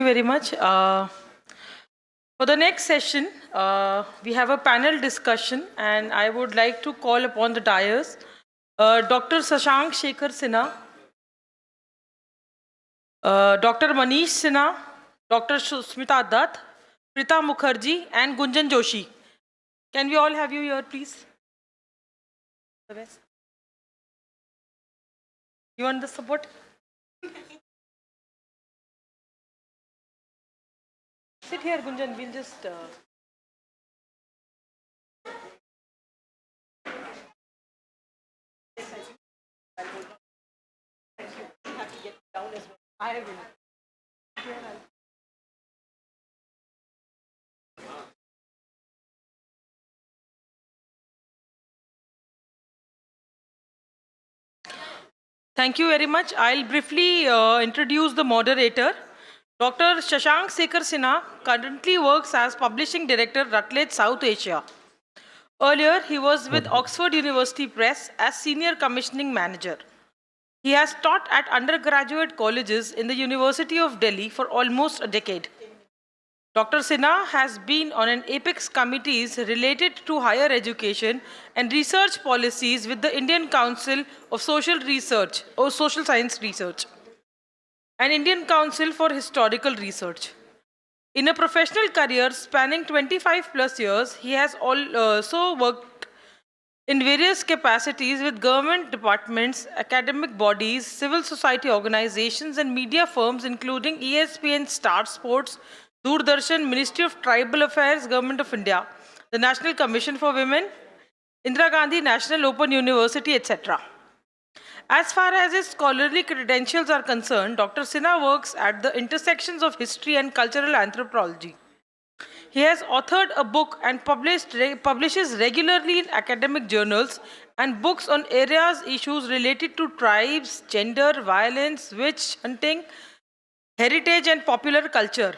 you very much. For the next session, we have a panel discussion, and I would like to call upon the dais Dr. Shashank Shekhar Sinha, Dr. Manish Sinha, Dr. Smita Dutt, Prita Mukherjee, and Gunjan Joshi. Can we all have you here, please? You want the support? Sit here, Gunjan. We'll just... I will. Thank you very much. I'll briefly introduce the moderator. Dr. Shashank Shekhar Sinha currently works as Publishing Director, Routledge, South Asia. Earlier, he was with Oxford University Press as Senior Commissioning Manager. He has taught at undergraduate colleges in the University of Delhi for almost a decade. Dr. Sinha has been on an apex committees related to higher education and research policies with the Indian Council of Social Research or Social Science Research and Indian Council for Historical Research. In a professional career spanning 25 plus years, he has also worked in various capacities with government departments, academic bodies, civil society organizations, and media firms, including ESPN, Star Sports, Doordarshan, Ministry of Tribal Affairs, Government of India, the National Commission for Women, Indira Gandhi National Open University, etc. As far as his scholarly credentials are concerned, Dr. Sinha works at the intersections of history and cultural anthropology. He has authored a book and publishes regularly in academic journals and books on areas, issues related to tribes, gender, violence, witch hunting, heritage, and popular culture.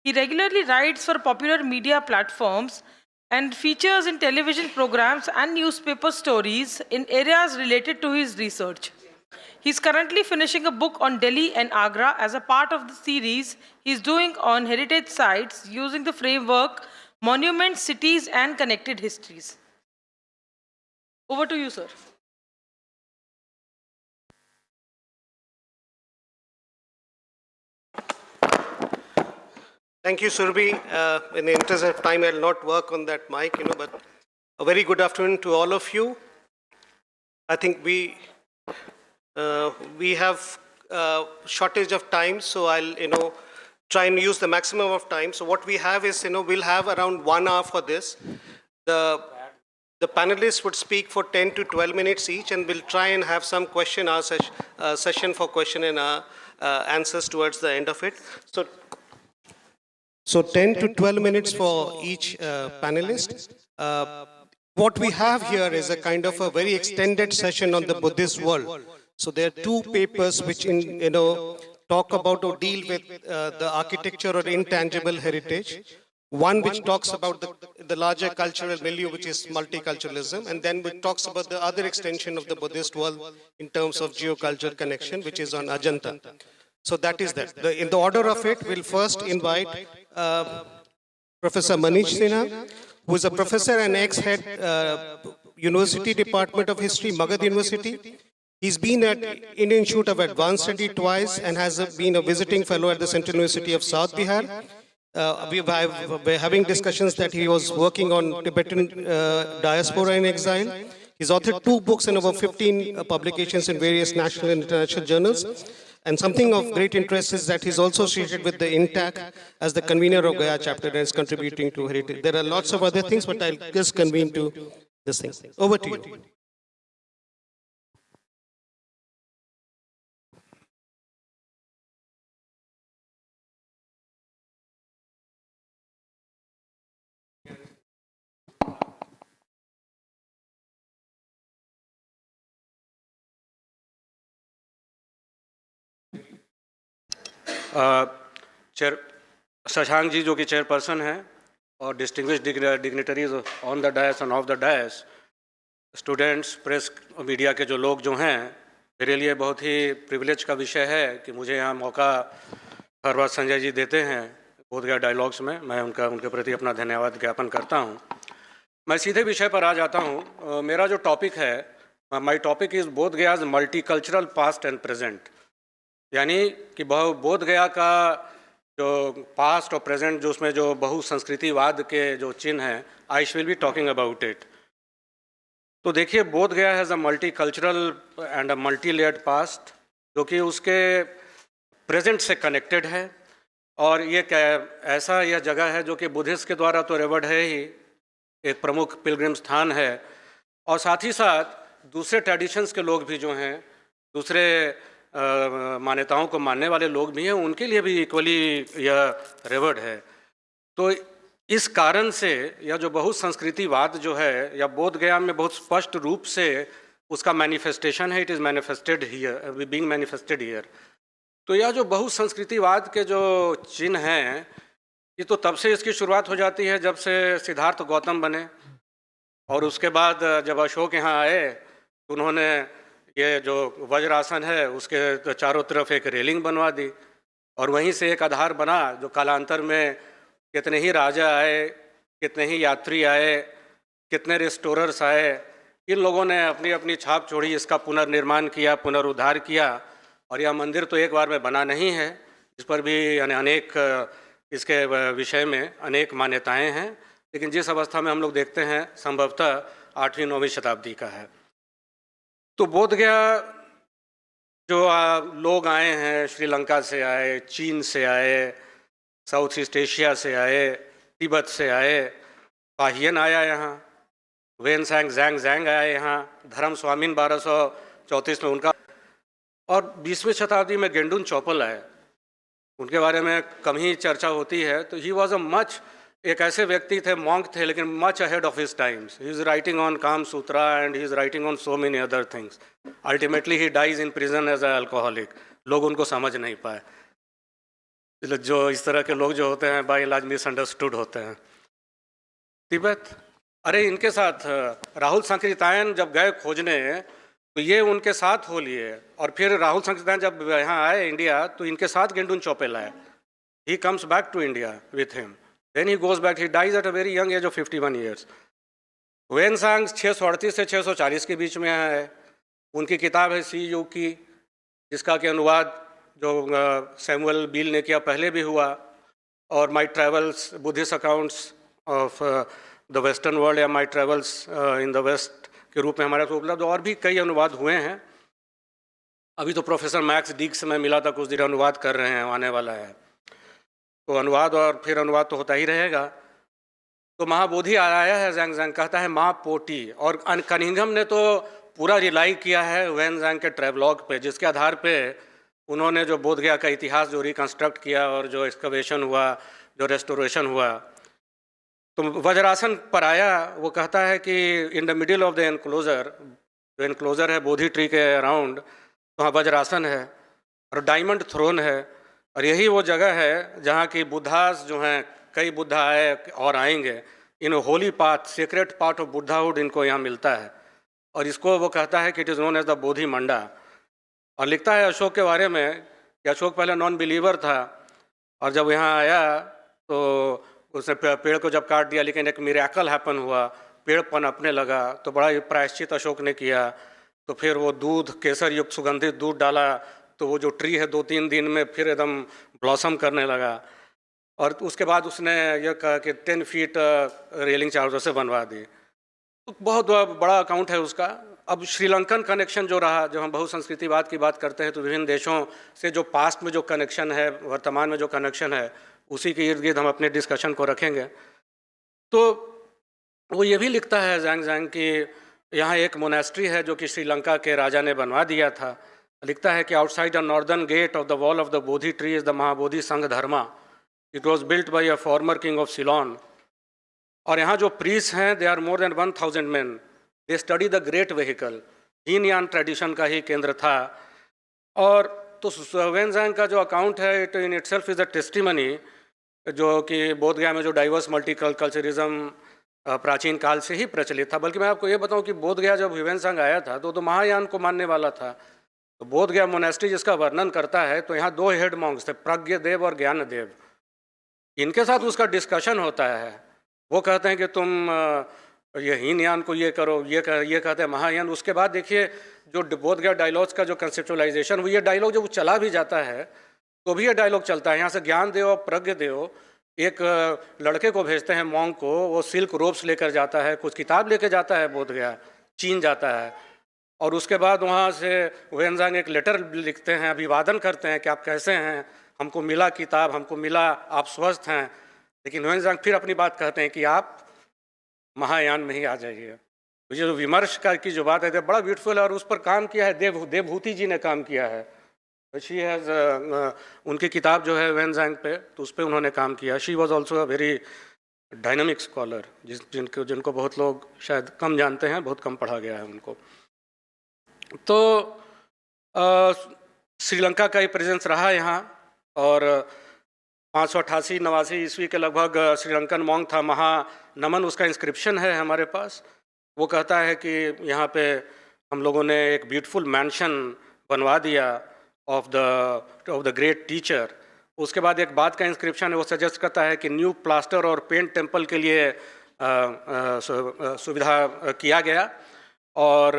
He regularly writes for popular media platforms and features in television programs and newspaper stories in areas related to his research. He is currently finishing a book on Delhi and Agra as a part of the series he is doing on heritage sites using the framework Monuments, Cities, and Connected Histories. Over to you, sir. Thank you, Surbi. In the interest of time, I'll not work on that mic, but a very good afternoon to all of you. I think we have shortage of time, so I'll, try and use the maximum of time. So what we have is, we'll have around 1 hour for this. The panelists would speak for 10 to 12 minutes each, and we'll try and have some session for question and answers towards the end of it. So 10 to 12 minutes for each panelist. What we have here is a kind of a very extended session on the Buddhist world. So there are 2 papers which talk about or deal with the architecture or intangible heritage. One which talks about the larger cultural milieu, which is multiculturalism, and then which talks about the other extension of the Buddhist world in terms of geoculture connection, which is on Ajanta. So that is that. In the order of it, we'll first invite Professor Manish Sinha, who is a professor and ex-head University Department of History, Magad University. He's been at Indian Institute of Advanced Study twice and has been a visiting fellow at the Central University of South Bihar. We're having discussions that he was working on Tibetan diaspora in exile. He's authored 2 books and over 15 publications in various national and international journals. And something of great interest is that he's also associated with the INTAC as the convener of Gaya chapter and is contributing to heritage. There are lots of other things, but I'll just convene to this thing. Over to you. Shashank ji जो कि chairperson हैं और distinguished dignitaries on the dais and of the dais, students, press, media के जो लोग जो हैं, मेरे लिए बहुत ही प्रिविलेज का विषय है कि मुझे यहाँ मौका हर बार संजय जी देते हैं बोध गया डायलॉग्स में, मैं उनके प्रति अपना धन्यवाद ज्ञापन करता हूँ। मैं सीधे विषय पर आ जाता हूँ। मेरा जो टॉपिक है, माय टॉपिक इज़ बोध गयाज मल्टीकल्चरल पास्ट एंड प्रेजेंट, यानी कि बोध गया का जो पास्ट और प्रेजेंट, जो उसमें जो बहुसंस्कृतिवाद के जो चिन्ह हैं, I will be talking about it. तो देखिए, बोध गया has a multicultural and a multi layered past, जो कि उसके प्रेजेंट से कनेक्टेड है। और ये ऐसा यह जगह है जो कि बुद्धिस्ट के द्वारा तो रेवर्ड है ही, एक प्रमुख पिलग्रिम स्थान है, और साथ ही साथ दूसरे ट्रेडिशंस के लोग भी जो हैं, दूसरे मान्यताओं को मानने वाले लोग भी हैं, उनके लिए भी इक्वली यह रेवर्ड है। तो इस कारण से यह जो बहुसंस्कृतिवाद जो है, या बोध गया में बहुत स्पष्ट रूप से उसका मैनिफेस्टेशन है, it is manifested here, being manifested here. तो यह जो बहुसंस्कृतिवाद के जो चिन्ह हैं, ये तो तब से इसकी शुरुआत हो जाती है जब से सिद्धार्थ गौतम बने, और उसके बाद जब अशोक यहाँ आए तो उन्होंने ये जो वज्रासन है उसके चारों तरफ एक रेलिंग बनवा दी, और वहीं से एक आधार बना जो कालांतर में कितने ही राजा आए, कितने ही यात्री आए, कितने रिस्टोरर्स आए, इन लोगों ने अपनी अपनी छाप छोड़ी, इसका पुनर्निर्माण किया, पुनरुद्धार किया। और यह मंदिर तो एक बार में बना नहीं है, इस पर भी यानी अनेक इसके विषय में अनेक मान्यताएं हैं, लेकिन जिस अवस्था में हम लोग देखते हैं संभवतः 8वीं-9वीं शताब्दी का है। तो बोध गया जो लोग आए हैं, श्रीलंका से आए, चीन से आए, साउथ ईस्ट एशिया से आए, तिब्बत से आए, पाहियन आया यहाँ, वेनसैंग जैंग आया यहाँ, धर्म स्वामीन 1234 में उनका, और 20वीं शताब्दी में गेंडुन चौपल आए, उनके बारे में कम ही चर्चा होती है। तो ही वॉज अ मच, एक ऐसे व्यक्ति थे, मॉन्क थे, लेकिन much ahead of his times. He is writing on Kama Sutra and he is writing on so many other things. Ultimately he dies in prison as a alcoholic. लोग उनको समझ नहीं पाए, जो इस तरह के लोग जो होते हैं बाय इलाज मिसअंडरस्टूड होते हैं। तिब्बत, अरे इनके साथ राहुल संकृतायन जब गए खोजने तो ये उनके साथ हो लिए, और फिर राहुल संकृतायन जब यहाँ आए इंडिया तो इनके साथ गेंडुन चौपेल आए। He comes back to India with him, then he goes back, he dies at a very young age of 51 years. Xuanzang 638 से 640 के बीच में है। उनकी किताब है सी यू की, जिसका कि अनुवाद जो सैमुअल बील ने किया पहले भी हुआ, और my travels Buddhist accounts of the western world, या my travels in the west के रूप में हमारे पास उपलब्ध, और भी कई अनुवाद हुए हैं। अभी तो प्रोफेसर मैक्स डीक से मैं मिला था, कुछ देर अनुवाद कर रहे हैं, आने वाला है। तो अनुवाद और फिर अनुवाद तो होता ही रहेगा। तो महाबोधि आया है, जैंग कहता है माँ पोटी, और कनिंघम ने तो पूरा रिलाई किया है वैन जैंग के ट्रेवलॉग पे, जिसके आधार पे उन्होंने जो बोध गया का इतिहास जो रिकन्स्ट्रक्ट किया, और जो एक्सकवेशन हुआ, जो रेस्टोरेशन हुआ। तो वज्रासन पर आया, वो कहता है कि in the middle of the enclosure, जो एनक्लोजर है बोधि ट्री के अराउंड, वहाँ वज्रासन है और डायमंड थ्रोन है, और यही वो जगह है जहाँ की बुद्धास जो हैं, कई बुद्धा आए और आएंगे, in holy path, secret part of buddhahood इनको यहाँ मिलता है। और इसको वो कहता है कि it is known as the Bodhi Manda. और लिखता है अशोक के बारे में कि अशोक पहले नॉन बिलीवर था, और जब यहाँ आया तो उसने पेड़ को जब काट दिया, लेकिन एक मिरेकल हैपन हुआ, पेड़ पनपने लगा। तो बड़ा प्रायश्चित अशोक ने किया। तो फिर वो दूध, केसर युक्त सुगंधित दूध डाला, तो वो जो ट्री है 2-3 दिन में फिर एकदम ब्लॉसम करने लगा। और उसके बाद उसने यह कहा कि 10 फीट रेलिंग चारों तरफ से बनवा दी। तो बहुत बड़ा अकाउंट है उसका। अब श्रीलंकन कनेक्शन जो रहा, जब हम बहुसंस्कृतिवाद की बात करते हैं तो विभिन्न देशों से जो पास्ट में जो कनेक्शन है, वर्तमान में जो कनेक्शन है, उसी के इर्द गिर्द हम अपने डिस्कशन को रखेंगे। तो वो ये भी लिखता है जैंग कि यहाँ एक मोनेस्ट्री है जो कि श्रीलंका के राजा ने बनवा दिया था। लिखता है कि outside the northern gate of the wall of the Bodhi tree is the Mahabodhi Sangha Dharma. It was built by a former king of Ceylon. और यहाँ जो प्रीस्ट हैं, they are more than 1000 man. They study the great vehicle. Hinayana tradition का ही केंद्र था। और तो वेनजैंग का जो अकाउंट है, it in itself is a testimony, जो कि बोध गया में जो डाइवर्स मल्टीकल्चरिज्म प्राचीन काल से ही प्रचलित था। बल्कि मैं आपको ये बताऊं कि बोध गया जब ह्यूएन सांग आया था तो महायान को मानने वाला था। तो बोध गया मोनेस्ट्री जिसका वर्णन करता है, तो यहाँ 2 हेड मॉन्क्स थे, प्रज्ञ देव और ज्ञान देव। इनके साथ उसका डिस्कशन होता है। वो कहते हैं कि तुम ये हीन यान को ये करो, ये कहते हैं महायान। उसके बाद देखिए जो बोध गया डायलॉग्स का जो कंसेप्चुअलाइजेशन, वो ये डायलॉग जब चला भी जाता है तो भी ये डायलॉग चलता है। यहाँ से ज्ञान देव और प्रज्ञ देव एक लड़के को भेजते हैं मॉन्क को, वो सिल्क रोप्स लेकर जाता है, कुछ किताब लेकर जाता है, बोध गया चीन जाता है। और उसके बाद वहाँ से वेनजांग एक लेटर लिखते हैं, अभिवादन करते हैं कि आप कैसे हैं, हमको मिला किताब, हमको मिला, आप स्वस्थ हैं। लेकिन वेनजांग फिर अपनी बात कहते हैं कि आप महायान में ही आ जाइए। तो ये जो विमर्श का की जो बात है, बड़ा ब्यूटीफुल है। और उस पर काम किया है देवभूति जी ने काम किया है। शी हैज़ उनकी किताब जो है वेनजांग पे, तो उस पर उन्होंने काम किया। She was also a very dynamic scholar, जिनको बहुत लोग शायद कम जानते हैं, बहुत कम पढ़ा गया है उनको। तो श्रीलंका का ही प्रेजेंस रहा यहाँ। और 588-89 ईस्वी के लगभग श्रीलंकन मॉन्क था महानमन, उसका इंस्क्रिप्शन है हमारे पास। वो कहता है कि यहाँ पे हम लोगों ने एक ब्यूटीफुल मैंशन बनवा दिया ऑफ द ग्रेट टीचर। उसके बाद एक बात का इंस्क्रिप्शन है, वो सजेस्ट करता है कि न्यू प्लास्टर और पेंट टेम्पल के लिए सुविधा किया गया। और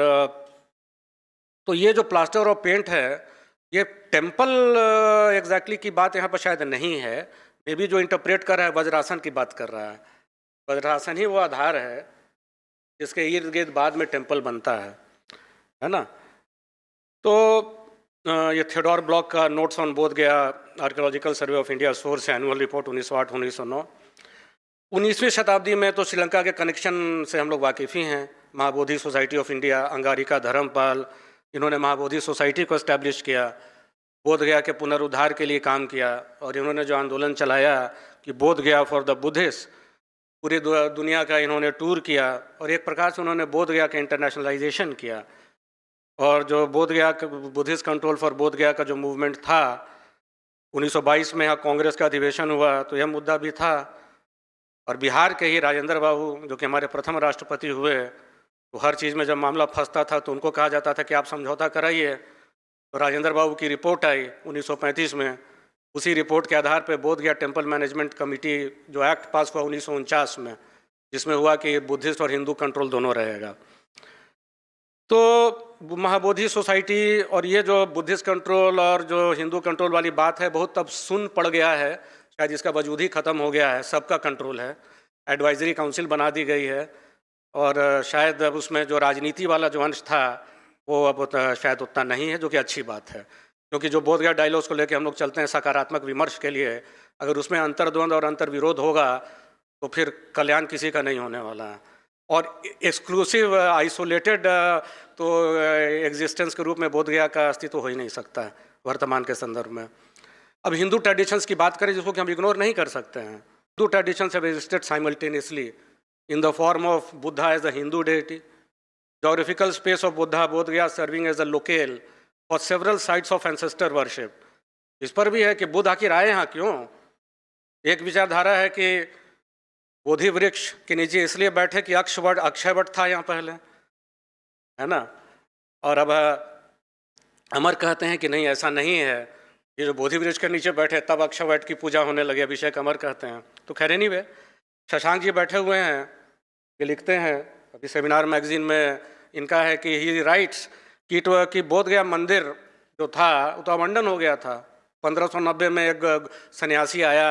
तो ये जो प्लास्टर और पेंट है, ये टेम्पल एग्जैक्टली की बात यहाँ पर शायद नहीं है। मे बी जो इंटरप्रेट कर रहा है वज्रासन की बात कर रहा है। वज्रासन ही वो आधार है जिसके इर्द गिर्द बाद में टेम्पल बनता है ना। तो ये थियोडोर ब्लॉक का नोट्स ऑन बोध गया archaeological survey of India source annual report 1908-1909। 19वीं शताब्दी में तो श्रीलंका के कनेक्शन से हम लोग वाकिफ़ ही हैं। Mahabodhi society of India, Anagarika Dharmapala, इन्होंने महाबोधि सोसाइटी को इस्टेब्लिश किया, बोध गया के पुनरुद्धार के लिए काम किया। और इन्होंने जो आंदोलन चलाया कि बोध गया फॉर द बुद्धिस्ट, पूरी दुनिया का इन्होंने टूर किया। और एक प्रकार से उन्होंने बोध गया का इंटरनेशनलाइजेशन किया। और जो बोध गया बुद्धिस्ट कंट्रोल फॉर बोध गया का जो मूवमेंट था, 1922 में यहाँ कांग्रेस का अधिवेशन हुआ तो यह मुद्दा भी था। और बिहार के ही राजेंद्र बाबू जो कि हमारे प्रथम राष्ट्रपति हुए, तो हर चीज़ में जब मामला फंसता था तो उनको कहा जाता था कि आप समझौता कराइए। तो राजेंद्र बाबू की रिपोर्ट आई 1935 में। उसी रिपोर्ट के आधार पर बोध गया टेम्पल मैनेजमेंट कमेटी जो एक्ट पास हुआ 1949 में, जिसमें हुआ कि बुद्धिस्ट और हिंदू कंट्रोल दोनों रहेगा। तो महाबोधि सोसाइटी और ये जो बुद्धिस्ट कंट्रोल और जो हिंदू कंट्रोल वाली बात है, बहुत तब सुन पड़ गया है, शायद इसका वजूद ही ख़त्म हो गया है। सबका कंट्रोल है, एडवाइजरी काउंसिल बना दी गई है। और शायद अब उसमें जो राजनीति वाला जो अंश था वो अब शायद उतना नहीं है, जो कि अच्छी बात है। क्योंकि जो बोध गया डायलॉग्स को लेकर हम लोग चलते हैं सकारात्मक विमर्श के लिए, अगर उसमें अंतर्द्वंद और अंतर्विरोध होगा तो फिर कल्याण किसी का नहीं होने वाला है। और एक्सक्लूसिव आइसोलेटेड तो एग्जिस्टेंस के रूप में बोध गया का अस्तित्व हो ही नहीं सकता है वर्तमान के संदर्भ में। अब हिंदू ट्रेडिशंस की बात करें जिसको कि हम इग्नोर नहीं कर सकते हैं। Hindu traditions have existed simultaneously in the form of Buddha as a Hindu deity, geographical space of Buddha, Bodh Gaya serving as a locale for several sites of ancestor worship। इस पर भी है कि बुद्ध आखिर आए यहाँ क्यों। एक विचारधारा है कि बोधि वृक्ष के नीचे इसलिए बैठे कि अक्षयवट था यहाँ पहले, है ना। और अब अमर कहते हैं कि नहीं, ऐसा नहीं है, ये जो बोधि वृक्ष के नीचे बैठे तब अक्षयवट की पूजा होने लगी, अभिषेक अमर कहते हैं। तो खैर एनीवे, शशांक जी बैठे हुए हैं, ये लिखते हैं अभी सेमिनार मैगजीन में इनका है कि ही राइट्स कि बोध गया मंदिर जो था वो तो अबंडन हो गया था। 1590 में एक सन्यासी आया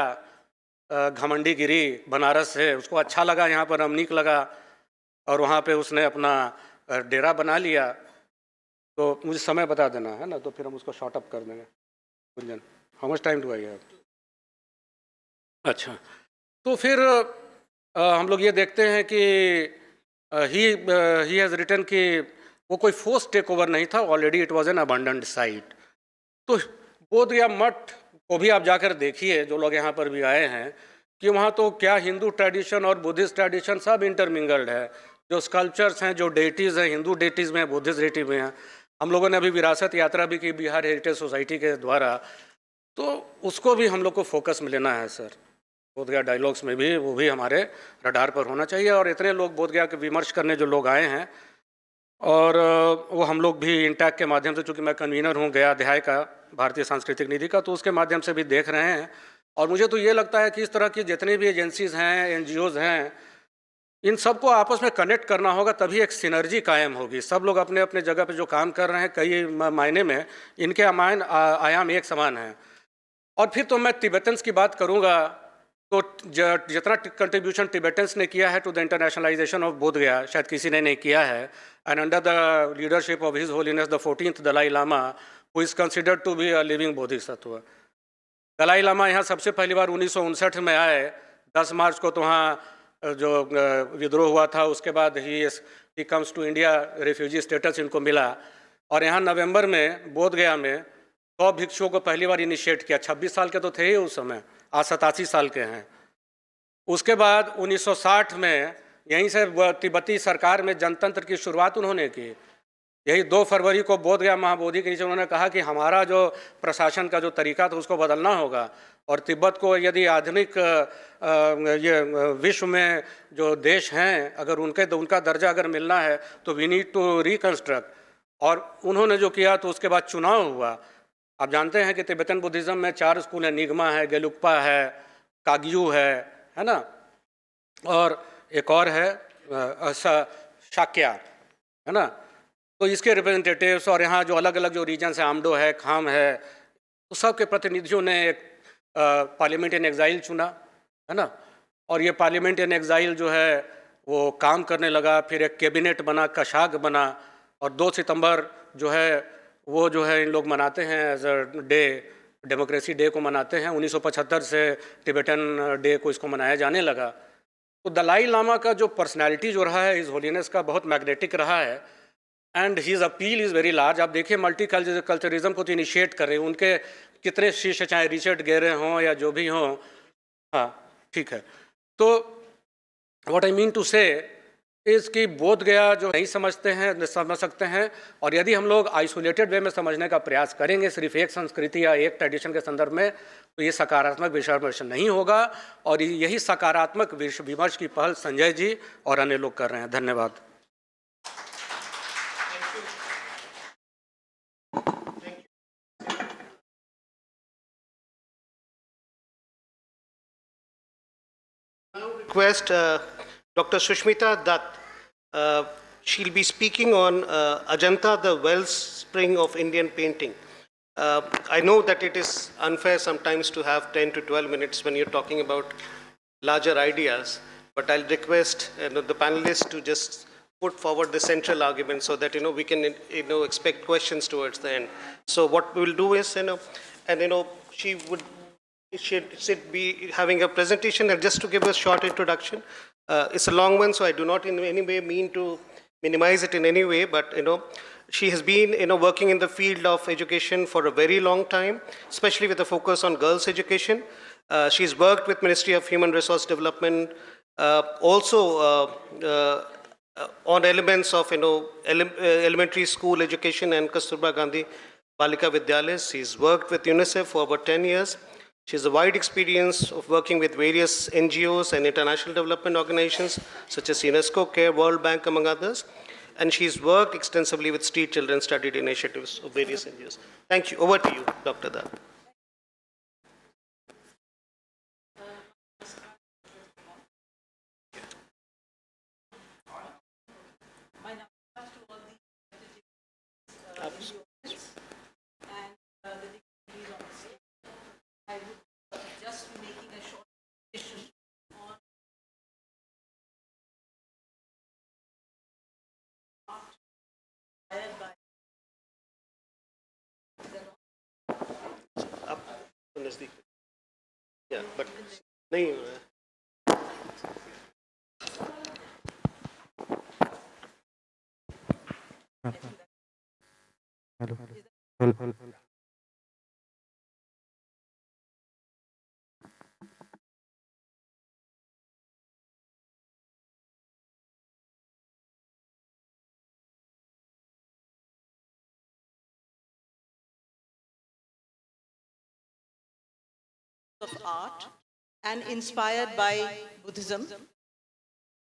घमंडी गिरी बनारस से, उसको अच्छा लगा, यहाँ पर रमणीक लगा और वहाँ पे उसने अपना डेरा बना लिया। तो मुझे समय बता देना है ना, तो फिर हम उसको शॉर्ट अप कर देंगे। Gunjan, how much time do I have? अच्छा, तो फिर हम लोग ये देखते हैं कि ही हैज़ रिटन कि वो कोई फोर्स टेक ओवर नहीं था, already it was an abundant site. तो बोध गया मठ को भी आप जाकर देखिए, जो लोग यहाँ पर भी आए हैं, कि वहाँ तो क्या हिंदू ट्रेडिशन और बुद्धिस्ट ट्रेडिशन सब इंटरमिंगल्ड है। जो स्कल्पचर्स हैं, जो डेटीज़ हैं, हिंदू डेटीज़ में, बुद्धिस्ट डेटी में हैं। हम लोगों ने अभी विरासत यात्रा भी की बिहार हेरिटेज सोसाइटी के द्वारा, तो उसको भी हम लोग को फोकस में लेना है सर। बोध गया डायलॉग्स में भी वो भी हमारे रडार पर होना चाहिए। और इतने लोग बोध गया के विमर्श करने जो लोग आए हैं, और वो हम लोग भी इंटैक के माध्यम से, चूँकि मैं कन्वीनर हूँ गया अध्याय का, भारतीय सांस्कृतिक निधि का, तो उसके माध्यम से भी देख रहे हैं। और मुझे तो ये लगता है कि इस तरह की जितनी भी एजेंसीज़ हैं, एनजीओज़ हैं, इन सबको आपस में कनेक्ट करना होगा, तभी एक सिनर्जी कायम होगी। सब लोग अपने अपने जगह पे जो काम कर रहे हैं, कई मायने में इनके आयाम एक समान हैं। और फिर तो मैं तिब्बतन्स की बात करूंगा, तो जितना कंट्रीब्यूशन तिब्बतन्स ने किया है टू द इंटरनेशनलाइजेशन ऑफ बोध गया, शायद किसी ने नहीं किया है। And under the leadership of his holiness the 14th Dalai Lama, who is considered to be a living bodhisattva. Dalai Lama यहाँ सबसे पहली बार 1959 में आए। 10 मार्च को तो वहाँ जो विद्रोह हुआ था, उसके बाद he comes to India, refugee status इनको मिला। और यहाँ नवंबर में बोध गया में 100 भिक्षुओं को पहली बार इनिशिएट किया। 26 साल के तो थे ही उस समय, आज 87 साल के हैं। उसके बाद 1960 में यहीं से तिब्बती सरकार में जनतंत्र की शुरुआत उन्होंने की। यही 2 फरवरी को बोध गया महाबोधि के नीचे उन्होंने कहा कि हमारा जो प्रशासन का जो तरीका था उसको बदलना होगा, और तिब्बत को यदि आधुनिक ये विश्व में जो देश हैं, अगर उनका दर्जा अगर मिलना है तो वी नीड टू रिकन्स्ट्रक्ट। और उन्होंने जो किया तो उसके बाद चुनाव हुआ। आप जानते हैं कि तिब्बतन बुद्धिज़्म में 4 स्कूल हैं, निगमा है, गेलुक्पा है, काग्यू है ना, और एक और है शाक्या, है ना। तो इसके रिप्रेजेंटेटिव्स और यहाँ जो अलग अलग जो रीजन्स हैं, आमडो है, खाम है, तो सब के प्रतिनिधियों ने एक पार्लियामेंट इन एग्जाइल चुना, है ना। और ये पार्लियामेंट इन एग्जाइल जो है वो काम करने लगा। फिर एक कैबिनेट बना, कशाग बना, और 2 सितंबर जो है वो जो है इन लोग मनाते हैं as a day, democracy day को मनाते हैं। 1975 से टिबेटन डे को इसको मनाया जाने लगा। तो दलाई लामा का जो पर्सनैलिटी जो रहा है, हिज होलीनेस का, बहुत मैग्नेटिक रहा है। And his appeal is very large. आप देखिए मल्टी कल्चरिज्म को तो इनिशिएट कर रहे हैं, उनके कितने शिष्य, चाहे रिचर्ड गेरे हों या जो भी हों। हाँ, ठीक है। तो व्हाट आई मीन टू से इज़ कि बोध गया जो नहीं समझ सकते हैं, और यदि हम लोग आइसोलेटेड वे में समझने का प्रयास करेंगे सिर्फ एक संस्कृति या एक ट्रेडिशन के संदर्भ में, तो ये सकारात्मक विमर्श नहीं होगा। और यही सकारात्मक विमर्श की पहल संजय जी और अन्य लोग कर रहे हैं। धन्यवाद। Request Dr. Sushmita Dutt. She'll be speaking on Ajanta, the wellspring of Indian painting. I know that it is unfair sometimes to have 10 to 12 minutes when you're talking about larger ideas, but I'll request the panelists to just put forward the central argument so that we can expect questions towards the end. So what we'll do is she should be having a presentation, and just to give a short introduction. It's a long one, so I do not in any way mean to minimize it in any way, but she has been working in the field of education for a very long time, especially with a focus on girls' education. She's worked with Ministry of Human Resource Development, also on elements of elementary school education and Kasturba Gandhi Balika Vidyalayas. She's worked with UNICEF for over 10 years. She has a wide experience of working with various NGOs and international development organizations such as UNESCO, CARE, World Bank, among others. And she's worked extensively with street children studied initiatives of various NGOs. Thank you. Over to you, Dr. Dutt. Yeah, but नहीं Hello. of art and inspired by Buddhism.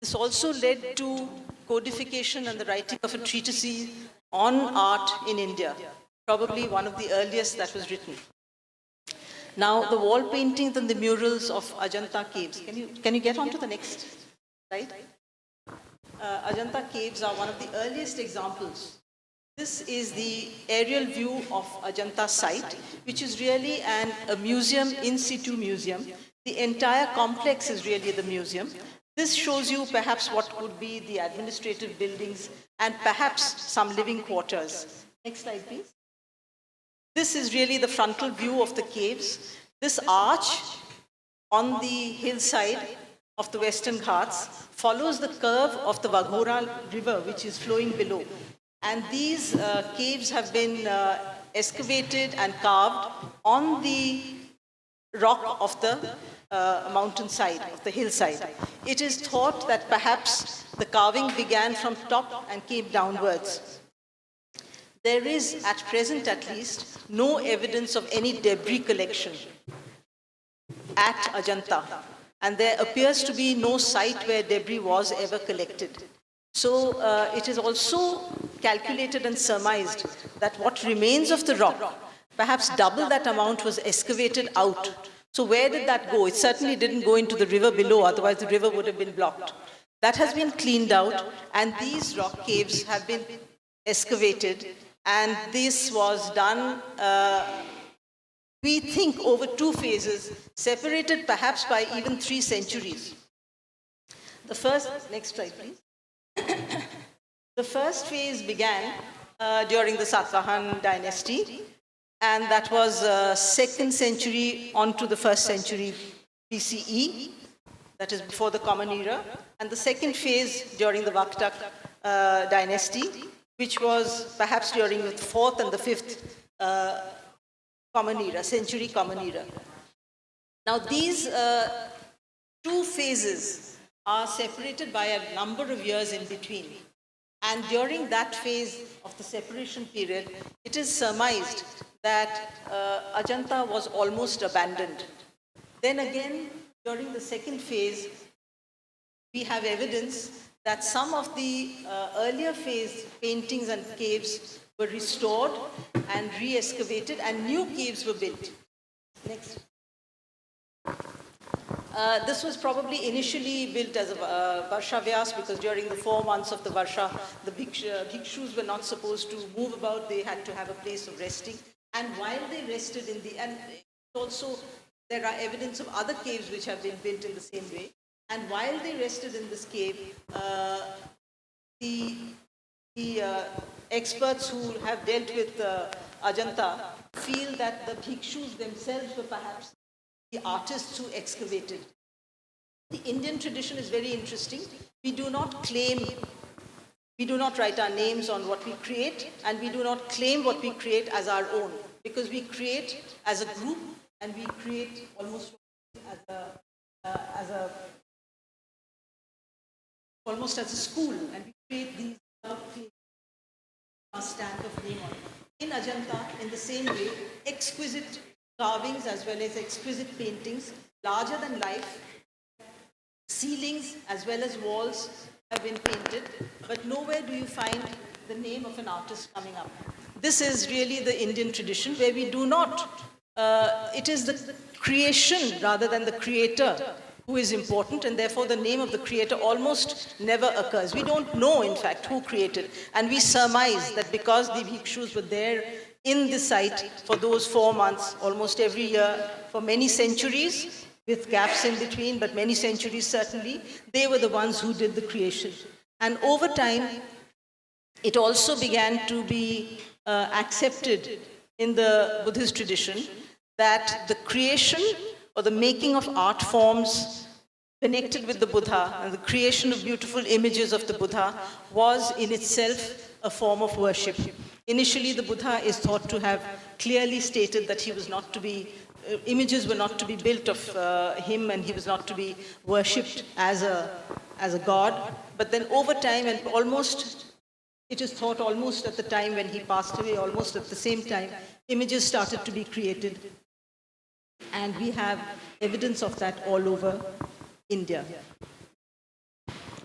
This also led to codification and the writing of a treatise on art in India, probably one of the earliest that was written. Now, the wall paintings and the murals of Ajanta caves. Can you get on to the next slide? Ajanta caves are one of the earliest examples. This is the aerial view of Ajanta site, which is really a museum, in situ museum. The entire complex is really the museum. This shows you perhaps what would be the administrative buildings and perhaps some living quarters. Next slide, please. This is really the frontal view of the caves. This arch on the hillside of the Western Ghats follows the curve of the Vaghora river, which is flowing below. And these caves have been excavated and carved on the rock of the mountainside, of the hillside. It is thought that perhaps the carving began from top and came downwards. There is, at present at least, no evidence of any debris collection at Ajanta. And there appears to be no site where debris was ever collected. So it is also calculated and surmised that what remains of the rock, perhaps double that amount, was excavated out. So where did that go? It certainly didn't go into the river below, otherwise the river would have been blocked. That has been cleaned out, and these rock caves have been excavated, and this was done, we think, over 2 phases, separated perhaps by even 3 centuries. The first, next slide please. The first phase began during the Satavahan dynasty, and that was 2nd century on to the 1st century BCE, that is before the Common Era, and the second phase during the Vaktak dynasty, which was perhaps during the 4th and the 5th Common Era, century Common Era. Now these 2 phases are separated by a number of years in between. And during that phase of the separation period, it is surmised that Ajanta was almost abandoned. Then again, during the second phase, we have evidence that some of the earlier phase paintings and caves were restored and re-excavated, and new caves were built. Next. This was probably initially built as a Varsha Vyas, because during the 4 months of the Varsha, the bhikshus were not supposed to move about. They had to have a place of resting. And while they rested in the, and also there are evidence of other caves which have been built in the same way. And while they rested in this cave, the experts who have dealt with Ajanta feel that the bhikshus themselves were perhaps the artists who excavated. The Indian tradition is very interesting. We do not claim, we do not write our names on what we create, and we do not claim what we create as our own, because we create as a group, and we create almost almost as a school, and we create these stamp of name on it. In Ajanta, in the same way, exquisite carvings as well as exquisite paintings, larger than life, ceilings as well as walls have been painted, but nowhere do you find the name of an artist coming up. This is really the Indian tradition, where we do not, it is the creation rather than the creator who is important, and therefore the name of the creator almost never occurs. We don't know, in fact, who created, and we surmise that because the bhikshus were there in the site for those 4 months, almost every year, for many centuries, with gaps in between, but many centuries certainly, they were the ones who did the creation. And over time, it also began to be accepted in the Buddhist tradition that the creation or the making of art forms connected with the Buddha and the creation of beautiful images of the Buddha was in itself a form of worship. Initially, the Buddha is thought to have clearly stated that he was not to be, images were not to be built of him, and he was not to be worshipped as a god. But then over time, and almost, it is thought almost at the time when he passed away, almost at the same time, images started to be created. And we have evidence of that all over India.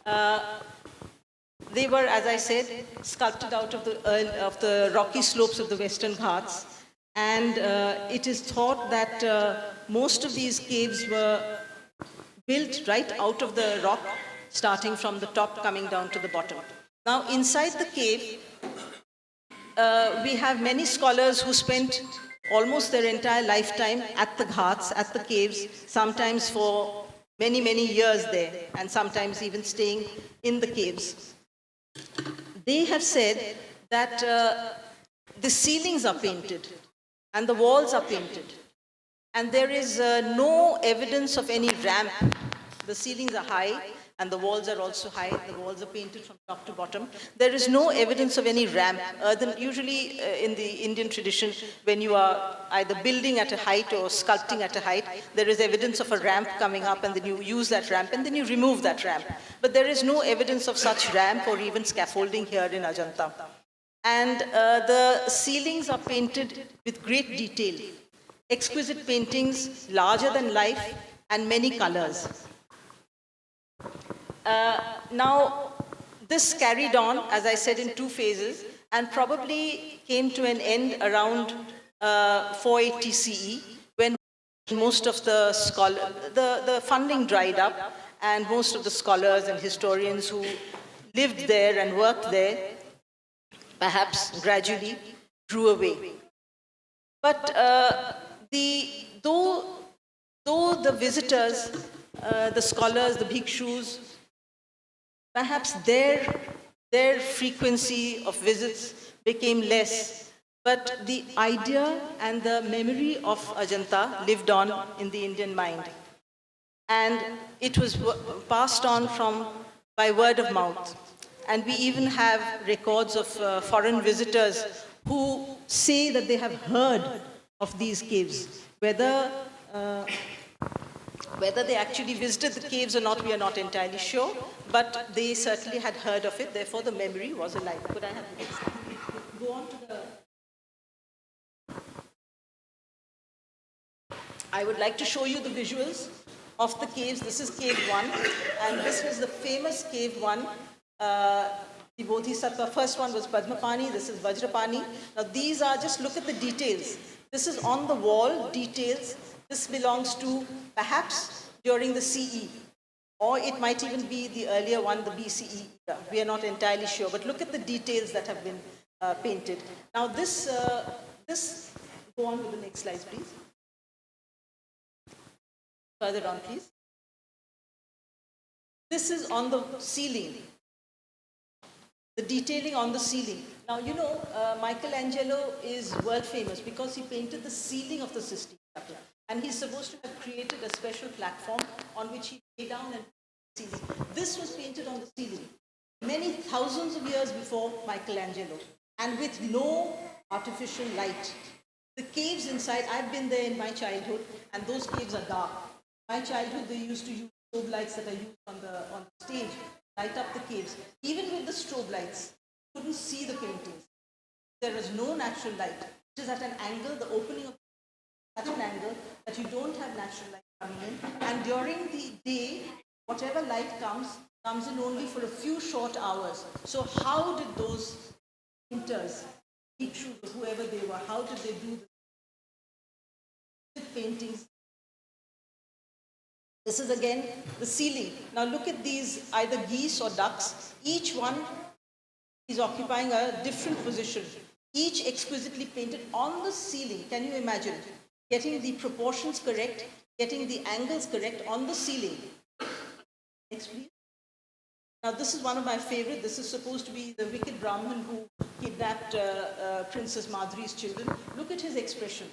They were, as I said, sculpted out of the rocky slopes of the Western Ghats. And it is thought that most of these caves were built right out of the rock, starting from the top, coming down to the bottom. Now, inside the cave, we have many scholars who spent almost their entire lifetime at the ghats, at the caves, sometimes for many, many years there, and sometimes even staying in the caves. They have said that the ceilings are painted and the walls are painted, and there is no evidence of any ramp. The ceilings are high and the walls are also high. The walls are painted from top to bottom. There is no evidence of any ramp. Usually in the Indian tradition, when you are either building at a height or sculpting at a height, there is evidence of a ramp coming up, and then you use that ramp and then you remove that ramp. But there is no evidence of such ramp or even scaffolding here in Ajanta. And the ceilings are painted with great detail. Exquisite paintings, larger than life, and many colors. Now, this carried on, as I said, in two phases, and probably came to an end around 480 CE, when most of the funding dried up, and most of the scholars and historians who lived there and worked there, perhaps gradually drew away. But though the visitors, the scholars, the bhikshus, perhaps their frequency of visits became less, but the idea and the memory of Ajanta lived on in the Indian mind. And it was passed on by word of mouth. And we even have records of foreign visitors who say that they have heard of these caves. Whether they actually visited the caves or not, we are not entirely sure, but they certainly had heard of it, therefore the memory was alive. Could I have the next slide? Go on to the... I would like to show you the visuals of the caves. This is cave 1, and this was the famous cave 1. The Bodhisattva, first one was Padmapani, this is Vajrapani. Now these are, just look at the details. This is on the wall, details. This belongs to perhaps during the CE, or it might even be the earlier one, the BCE era. We are not entirely sure, but look at the details that have been painted. Now this, go on with the next slide, please. Further on, please. This is on the ceiling. The detailing on the ceiling. Now, you know, Michelangelo is world famous because he painted the ceiling of the Sistine Chapel. And he's supposed to have created a special platform on which he lay down and ceiling. This was painted on the ceiling many thousands of years before Michelangelo, and with no artificial light. The caves inside, I've been there in my childhood, and those caves are dark. My childhood, they used to use strobe lights that are used on the stage, light up the caves. Even with the strobe lights, you couldn't see the paintings. There is no natural light. It is at an angle, the opening of such an angle that you don't have natural light coming in. And during the day, whatever light comes in only for a few short hours. So how did those painters, bhikshus, whoever they were, how did they do the paintings? This is again the ceiling. Now look at these, either geese or ducks. Each one is occupying a different position. Each exquisitely painted on the ceiling. Can you imagine? Getting the proportions correct, getting the angles correct on the ceiling. Next, please. Now this is one of my favorite. This is supposed to be the wicked Brahmin who kidnapped Princess Madhuri's children. Look at his expression.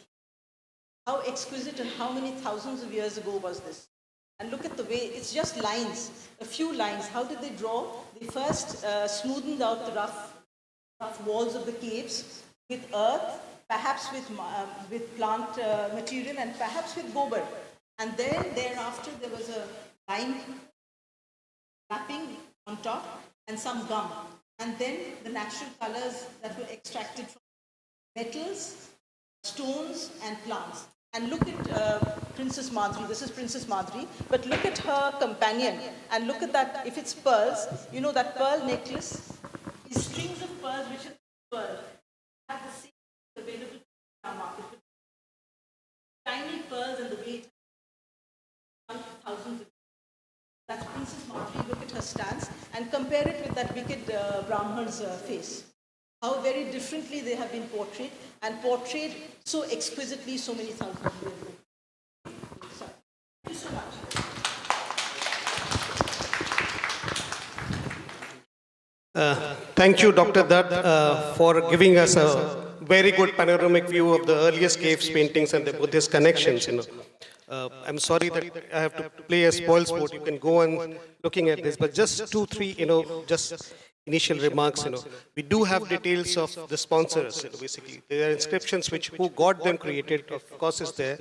How exquisite, and how many thousands of years ago was this? And look at the way, it's just lines, a few lines. How did they draw? They first smoothened out the rough walls of the caves with earth, perhaps with plant material, and perhaps with gobar. And then thereafter there was a lime wrapping on top and some gum. And then the natural colors that were extracted from metals, stones, and plants. And look at Princess Madhuri. This is Princess Madhuri. But look at her companion and look at that. If it's pearls, you know that pearl necklace is strings of pearls, which are pearl, have the same available in our market. Tiny pearls and the weight thousands of. That's Princess Madhuri. Look at her stance and compare it with that wicked Brahman's face. How very differently they have been portrayed, and portrayed so exquisitely so many thousands of years ago. Thank you so much. Thank you, Dr. Dutt, for giving us a very good panoramic view of the earliest caves paintings and the Buddhist connections. I'm sorry that I have to play a spoil sport. You can go on looking at this, but just two, three, just initial remarks. We do have details of the sponsors. Basically, there are inscriptions which who got them created. Of course, is there.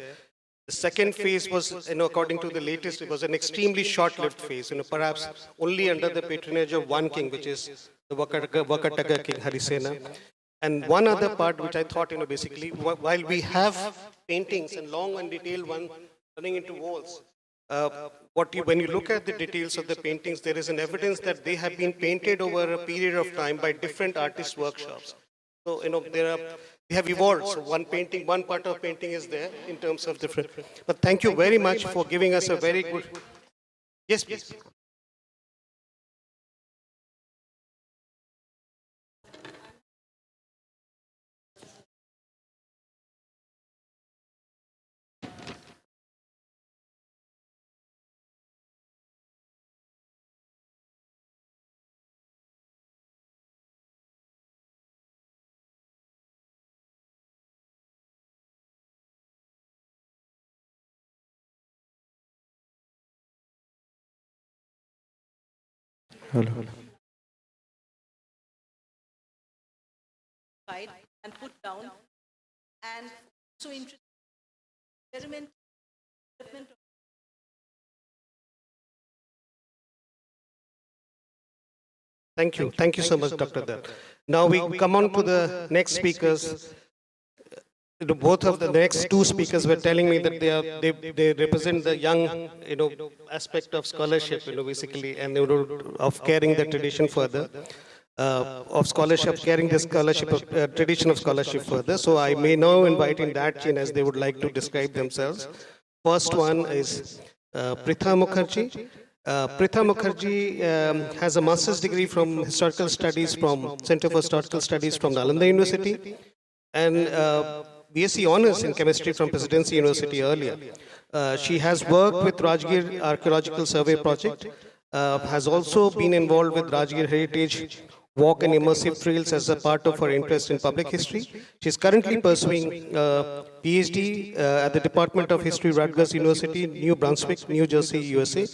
The second phase was, according to the latest, it was an extremely short-lived phase. Perhaps only under the patronage of one king, which is the Vakataga King Harisena. And one other part which I thought, basically, while we have paintings and long and detailed one running into walls, when you look at the details of the paintings, there is an evidence that they have been painted over a period of time by different artist workshops. So, they have evolved. So one part of painting is there in terms of different. But thank you very much for giving us a very good. Yes, please. Hello. And put down, and so interesting experiment. Thank you. Thank you so much, Dr. Dutt. Now we come on to the next speakers. Both of the next two speakers were telling me that they represent the young, aspect of scholarship, basically, and of carrying the tradition further, of scholarship, carrying the scholarship, tradition of scholarship further. So I may now invite in that chain as they would like to describe themselves. First one is Pritha Mukherjee. Pritha Mukherjee has a master's degree from Historical Studies from Center for Historical Studies from Nalanda University, and BSc Honours in Chemistry from Presidency University earlier. She has worked with Rajgir Archaeological Survey Project, has also been involved with Rajgir Heritage Walk and Immersive Trails as a part of her interest in public history. She is currently pursuing a PhD at the Department of History, Rutgers University, New Brunswick, New Jersey, USA,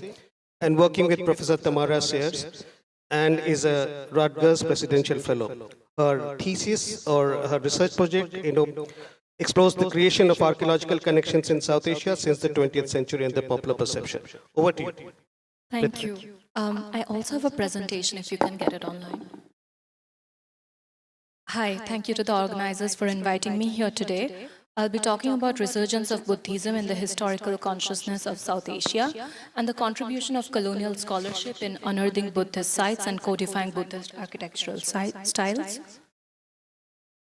and working with Professor Tamara Sayers, and is a Rutgers Presidential Fellow. Her thesis or her research project, explores the creation of archaeological connections in South Asia since the 20th century and the popular perception. Over to you. Thank you. I also have a presentation if you can get it online. Hi, thank you to the organizers for inviting me here today. I'll be talking about resurgence of Buddhism in the historical consciousness of South Asia and the contribution of colonial scholarship in unearthing Buddhist sites and codifying Buddhist architectural styles.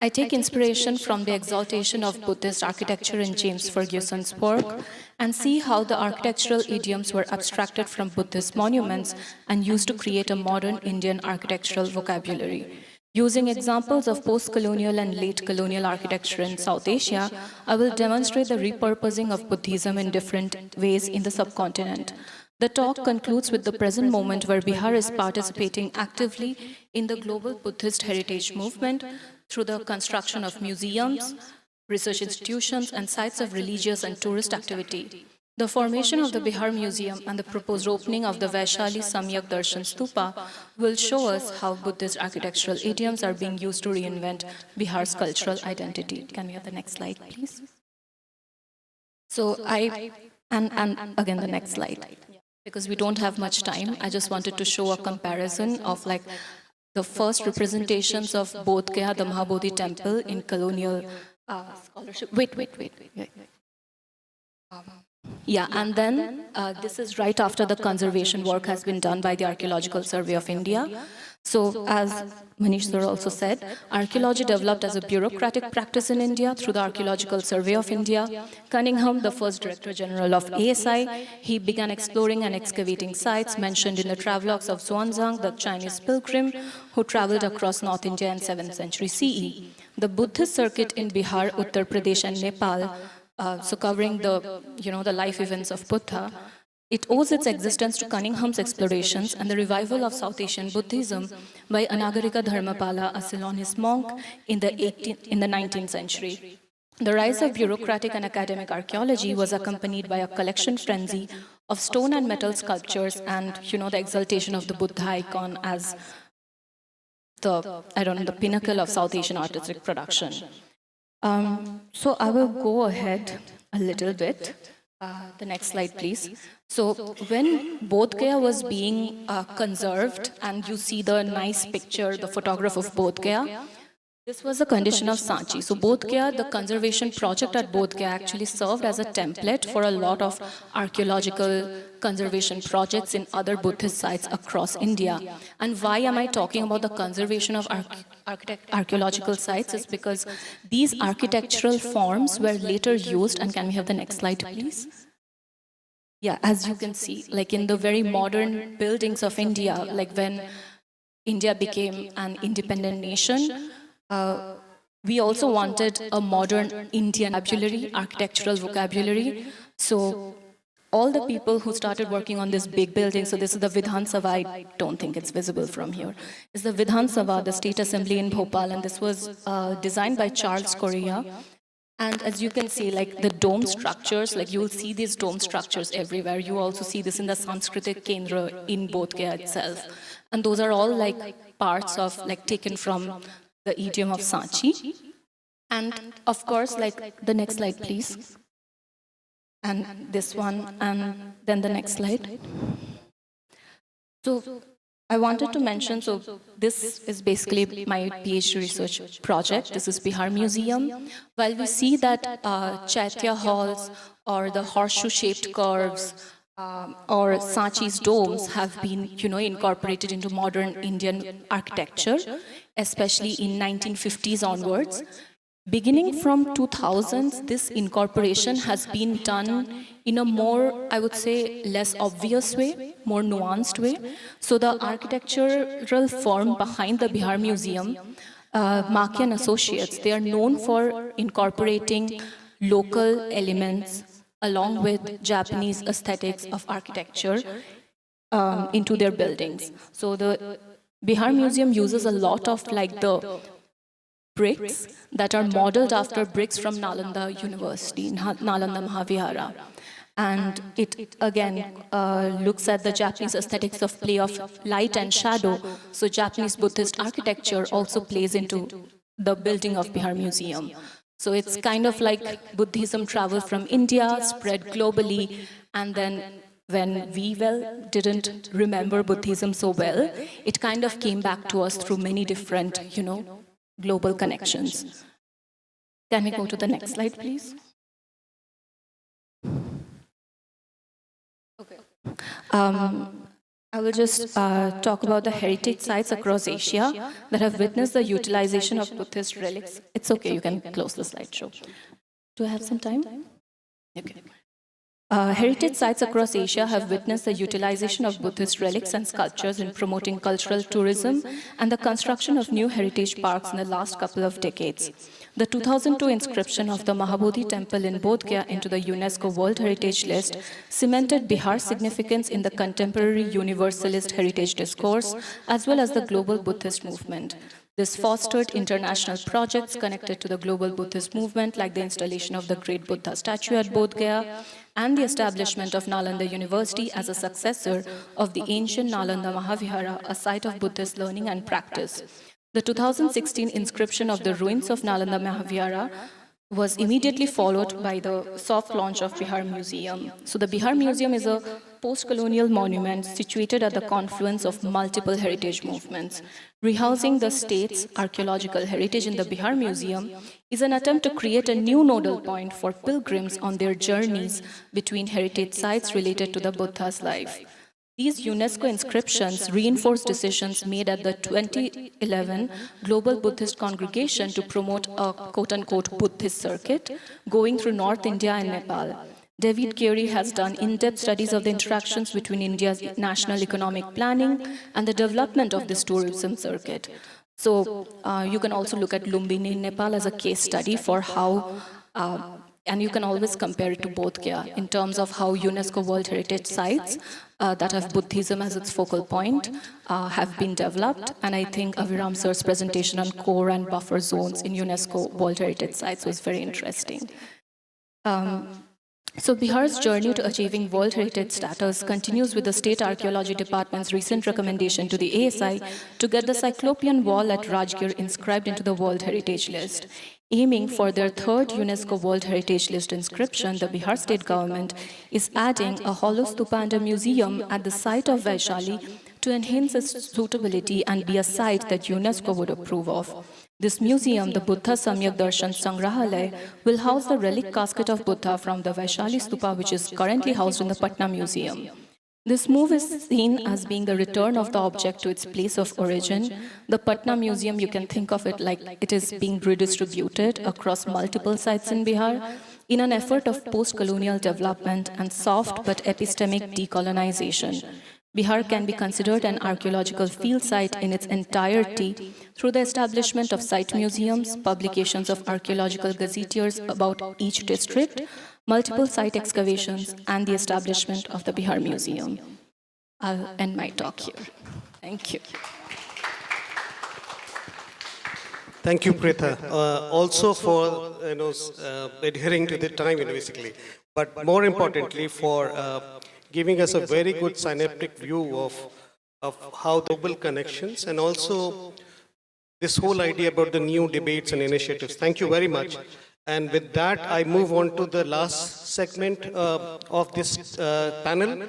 I take inspiration from the exaltation of Buddhist architecture in James Ferguson's work and see how the architectural idioms were abstracted from Buddhist monuments and used to create a modern Indian architectural vocabulary. Using examples of post-colonial and late colonial architecture in South Asia, I will demonstrate the repurposing of Buddhism in different ways in the subcontinent. The talk concludes with the present moment where Bihar is participating actively in the global Buddhist heritage movement through the construction of museums, research institutions, and sites of religious and tourist activity. The formation of the Bihar Museum and the proposed opening of the Vaishali Samyak Darshan Stupa will show us how Buddhist architectural idioms are being used to reinvent Bihar's cultural identity. Can we have the next slide, please? So and again the next slide. Because we don't have much time, I just wanted to show a comparison of the first representations of Bodh Gaya, the Mahabodhi temple in colonial scholarship. Wait. Yeah, and then this is right after the conservation work has been done by the Archaeological Survey of India. So, as Manish sir also said, archaeology developed as a bureaucratic practice in India through the Archaeological Survey of India. Cunningham, the first Director General of ASI, he began exploring and excavating sites mentioned in the travelogues of Xuanzang, the Chinese pilgrim who traveled across North India in 7th century CE. The Buddhist circuit in Bihar, Uttar Pradesh, and Nepal, so covering the life events of Buddha, it owes its existence to Cunningham's explorations and the revival of South Asian Buddhism by Anagarika Dharmapala, a Ceylonese monk, in the 19th century. The rise of bureaucratic and academic archaeology was accompanied by a collection frenzy of stone and metal sculptures and, the exaltation of the Buddha icon as the pinnacle of South Asian artistic production. So I will go ahead a little bit. The next slide, please. So when Bodh Gaya was being conserved, and you see the nice picture, the photograph of Bodh Gaya, this was the condition of Sanchi. So Bodh Gaya, the conservation project at Bodh Gaya actually served as a template for a lot of archaeological conservation projects in other Buddhist sites across India. And why am I talking about the conservation of archaeological sites? Is because these architectural forms were later used, and can we have the next slide, please? Yeah, as you can see, like in the very modern buildings of India, like when India became an independent nation, we also wanted a modern Indian vocabulary, architectural vocabulary. So all the people who started working on this big building, so this is the Vidhan Sabha, I don't think it's visible from here. It's the Vidhan Sabha, the state assembly in Bhopal, and this was designed by Charles Correa. And as you can see, like the dome structures, like you will see these dome structures everywhere. You also see this in the Sanskritik Kendra in Bodh Gaya itself. And those are all like parts of, like taken from the idiom of Sanchi. And of course, like the next slide, please. And this one, and then the next slide. So I wanted to mention, so this is basically my PhD research project. This is Bihar Museum. While we see that Chaitya halls or the horseshoe-shaped curves or Sanchi's domes have been, incorporated into modern Indian architecture, especially in 1950s onwards. Beginning from 2000s, this incorporation has been done in a more, I would say, less obvious way, more nuanced way. So the architectural firm behind the Bihar Museum, Maki and Associates, they are known for incorporating local elements along with Japanese aesthetics of architecture into their buildings. So the Bihar Museum uses a lot of like the bricks that are modeled after bricks from Nalanda University, Nalanda Mahavihara. And it again looks at the Japanese aesthetics of play of light and shadow. So Japanese Buddhist architecture also plays into the building of Bihar Museum. So it's kind of like Buddhism traveled from India, spread globally, and then when we didn't remember Buddhism so well, it kind of came back to us through many different, global connections. Can we go to the next slide, please? Okay. I will just talk about the heritage sites across Asia that have witnessed the utilization of Buddhist relics. It's okay, you can close the slideshow. Do I have some time? Okay. Heritage sites across Asia have witnessed the utilization of Buddhist relics and sculptures in promoting cultural tourism and the construction of new heritage parks in the last couple of decades. The 2002 inscription of the Mahabodhi temple in Bodh Gaya into the UNESCO World Heritage List cemented Bihar's significance in the contemporary universalist heritage discourse as well as the global Buddhist movement. This fostered international projects connected to the global Buddhist movement, like the installation of the Great Buddha statue at Bodh Gaya and the establishment of Nalanda University as a successor of the ancient Nalanda Mahavihara, a site of Buddhist learning and practice. The 2016 inscription of the ruins of Nalanda Mahavihara was immediately followed by the soft launch of Bihar Museum. So the Bihar Museum is a post-colonial monument situated at the confluence of multiple heritage movements. Rehousing the state's archaeological heritage in the Bihar Museum is an attempt to create a new nodal point for pilgrims on their journeys between heritage sites related to the Buddha's life. These UNESCO inscriptions reinforce decisions made at the 2011 Global Buddhist Congregation to promote a quote-unquote Buddhist circuit going through North India and Nepal. David Carey has done in-depth studies of the interactions between India's national economic planning and the development of this tourism circuit. So you can also look at Lumbini in Nepal as a case study for how and you can always compare it to Bodh Gaya in terms of how UNESCO World Heritage Sites that have Buddhism as its focal point have been developed. And I think Aviram sir's presentation on core and buffer zones in UNESCO World Heritage Sites was very interesting. So Bihar's journey to achieving World Heritage status continues with the State Archaeology Department's recent recommendation to the ASI to get the Cyclopean Wall at Rajgir inscribed into the World Heritage List. Aiming for their third UNESCO World Heritage List inscription, the Bihar state government is adding a hollow stupa and a museum at the site of Vaishali to enhance its suitability and be a site that UNESCO would approve of. This museum, the Buddha Samyak Darshan Sangrahalaya, will house the relic casket of Buddha from the Vaishali stupa, which is currently housed in the Patna Museum. This move is seen as being the return of the object to its place of origin. The Patna Museum, you can think of it like it is being redistributed across multiple sites in Bihar in an effort of post-colonial development and soft but epistemic decolonization. Bihar can be considered an archaeological field site in its entirety through the establishment of site museums, publications of archaeological gazetteers about each district, multiple site excavations, and the establishment of the Bihar Museum. I'll end my talk here. Thank you. Thank you, Pritha. Also for adhering to the time, basically, but more importantly for giving us a very good synaptic view of how the global connections and also this whole idea about the new debates and initiatives. Thank you very much. And with that, I move on to the last segment of this panel.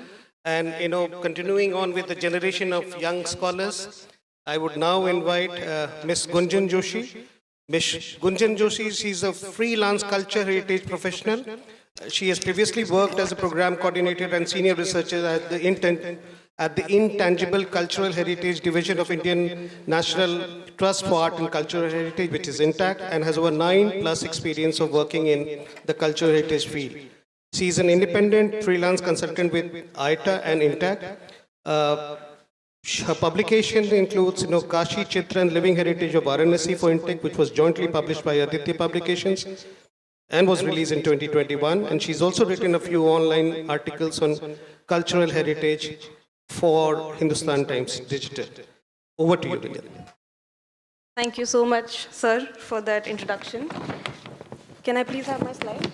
And, continuing on with the generation of young scholars, I would now invite Ms. Gunjan Joshi. Ms. Gunjan Joshi, she's a freelance culture heritage professional. She has previously worked as a program coordinator and senior researcher at the Intangible Cultural Heritage Division of Indian National Trust for Art and Cultural Heritage, which is INTACT, and has over 9+ experience of working in the cultural heritage field. She is an independent freelance consultant with ITA and INTACT. Her publication includes Kashi Chitra and Living Heritage of Varanasi for INTACT, which was jointly published by Aditya Publications and was released in 2021. And she's also written a few online articles on cultural heritage for Hindustan Times Digital. Over to you, Gunjan. Thank you so much, sir, for that introduction. Can I please have my slide?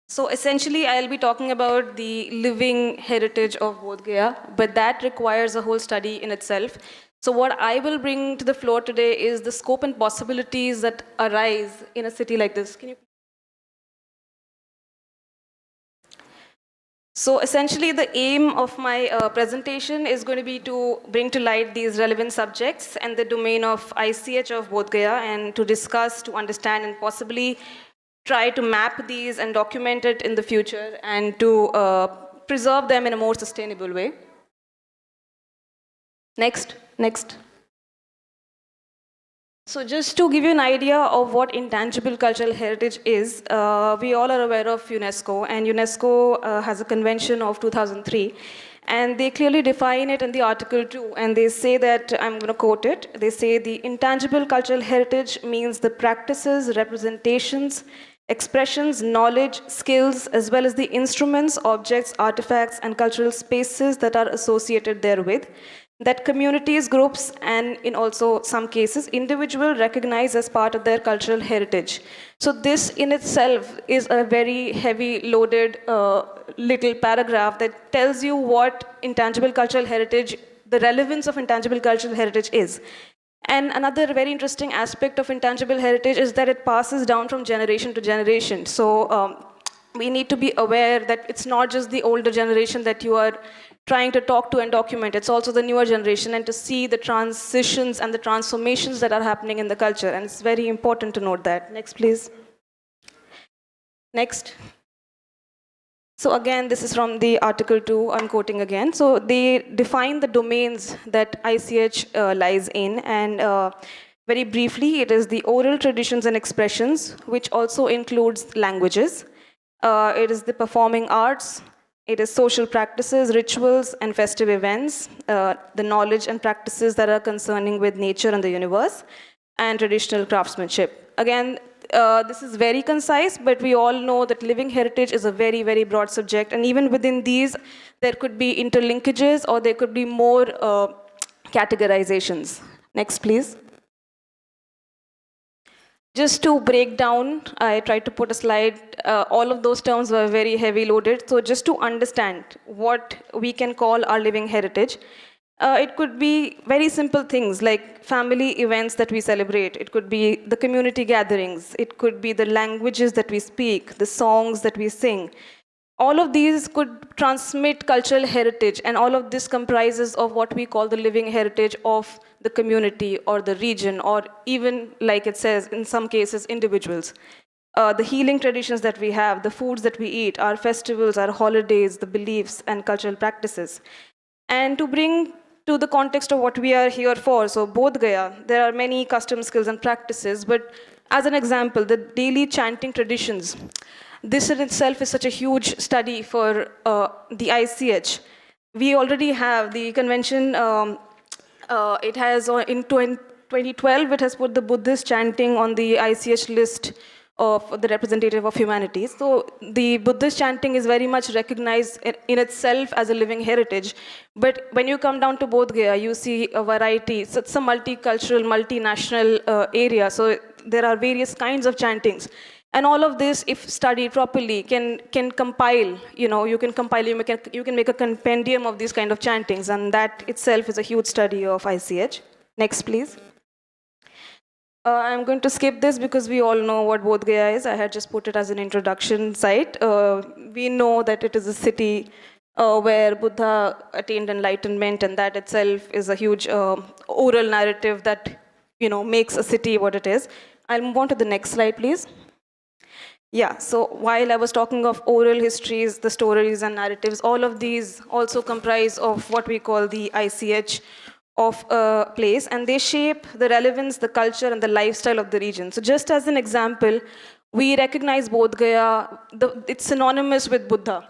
So essentially, I'll be talking about the living heritage of Bodh Gaya, but that requires a whole study in itself. So what I will bring to the floor today is the scope and possibilities that arise in a city like this. Can you? So essentially, the aim of my presentation is going to be to bring to light these relevant subjects and the domain of ICH of Bodh Gaya, and to discuss, to understand, and possibly try to map these and document it in the future, and to preserve them in a more sustainable way. Next. So just to give you an idea of what intangible cultural heritage is, we all are aware of UNESCO, and UNESCO has a convention of 2003, and they clearly define it in the Article 2, and they say that, I'm going to quote it, they say the intangible cultural heritage means the practices, representations, expressions, knowledge, skills, as well as the instruments, objects, artifacts, and cultural spaces that are associated therewith, that communities, groups, and in also some cases, individuals recognize as part of their cultural heritage. So this in itself is a very heavy loaded little paragraph that tells you what intangible cultural heritage, the relevance of intangible cultural heritage is. And another very interesting aspect of intangible heritage is that it passes down from generation to generation. So we need to be aware that it's not just the older generation that you are trying to talk to and document, it's also the newer generation, and to see the transitions and the transformations that are happening in the culture. And it's very important to note that. Next, please. Next. So again, this is from the Article 2, I'm quoting again. So they define the domains that ICH lies in, and very briefly, it is the oral traditions and expressions, which also includes languages. It is the performing arts, it is social practices, rituals, and festive events, the knowledge and practices that are concerning with nature and the universe, and traditional craftsmanship. Again, this is very concise, but we all know that living heritage is a very, very broad subject, and even within these, there could be interlinkages or there could be more categorizations. Next, please. Just to break down, I tried to put a slide. All of those terms were very heavy loaded. So just to understand what we can call our living heritage, it could be very simple things like family events that we celebrate. It could be the community gatherings. It could be the languages that we speak, the songs that we sing. All of these could transmit cultural heritage, and all of this comprises of what we call the living heritage of the community or the region, or even, like it says, in some cases, individuals. The healing traditions that we have, the foods that we eat, our festivals, our holidays, the beliefs and cultural practices. And to bring to the context of what we are here for, so Bodh Gaya, there are many custom skills and practices, but as an example, the daily chanting traditions. This in itself is such a huge study for the ICH. We already have the convention, it has, in 2012, it has put the Buddhist chanting on the ICH list of the representative of humanity. So the Buddhist chanting is very much recognized in itself as a living heritage. But when you come down to Bodh Gaya, you see a variety. So it's a multicultural, multinational area. So there are various kinds of chantings. And all of this, if studied properly, can compile, you can compile, you can make a compendium of these kind of chantings, and that itself is a huge study of ICH. Next, please. I'm going to skip this because we all know what Bodh Gaya is. I had just put it as an introduction site. We know that it is a city where Buddha attained enlightenment, and that itself is a huge oral narrative that, makes a city what it is. I'll move on to the next slide, please. Yeah, so while I was talking of oral histories, the stories and narratives, all of these also comprise of what we call the ICH of a place, and they shape the relevance, the culture, and the lifestyle of the region. So just as an example, we recognize Bodh Gaya, it's synonymous with Buddha.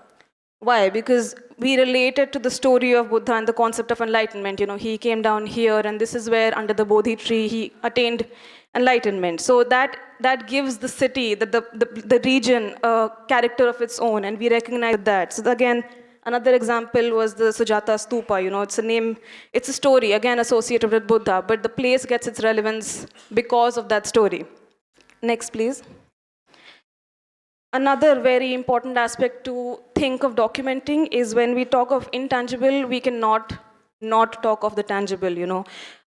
Why? Because we related to the story of Buddha and the concept of enlightenment. He came down here, and this is where, under the Bodhi tree, he attained enlightenment. So that gives the city, the region, a character of its own, and we recognize that. So again, another example was the Sujata Stupa. It's a name, it's a story, again associated with Buddha, but the place gets its relevance because of that story. Next, please. Another very important aspect to think of documenting is when we talk of intangible, we cannot not talk of the tangible,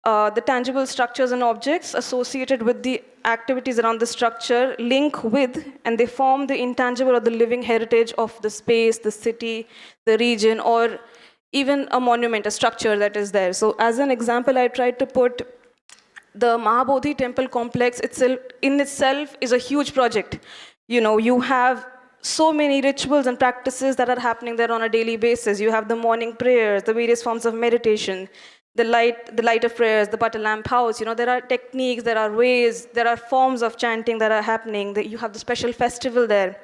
The tangible structures and objects associated with the activities around the structure link with, and they form the intangible or the living heritage of the space, the city, the region, or even a monument, a structure that is there. So as an example, I tried to put the Mahabodhi temple complex in itself is a huge project. You have so many rituals and practices that are happening there on a daily basis. You have the morning prayers, the various forms of meditation, the light of prayers, the butter lamp house. There are techniques, there are ways, there are forms of chanting that are happening. You have the special festival there.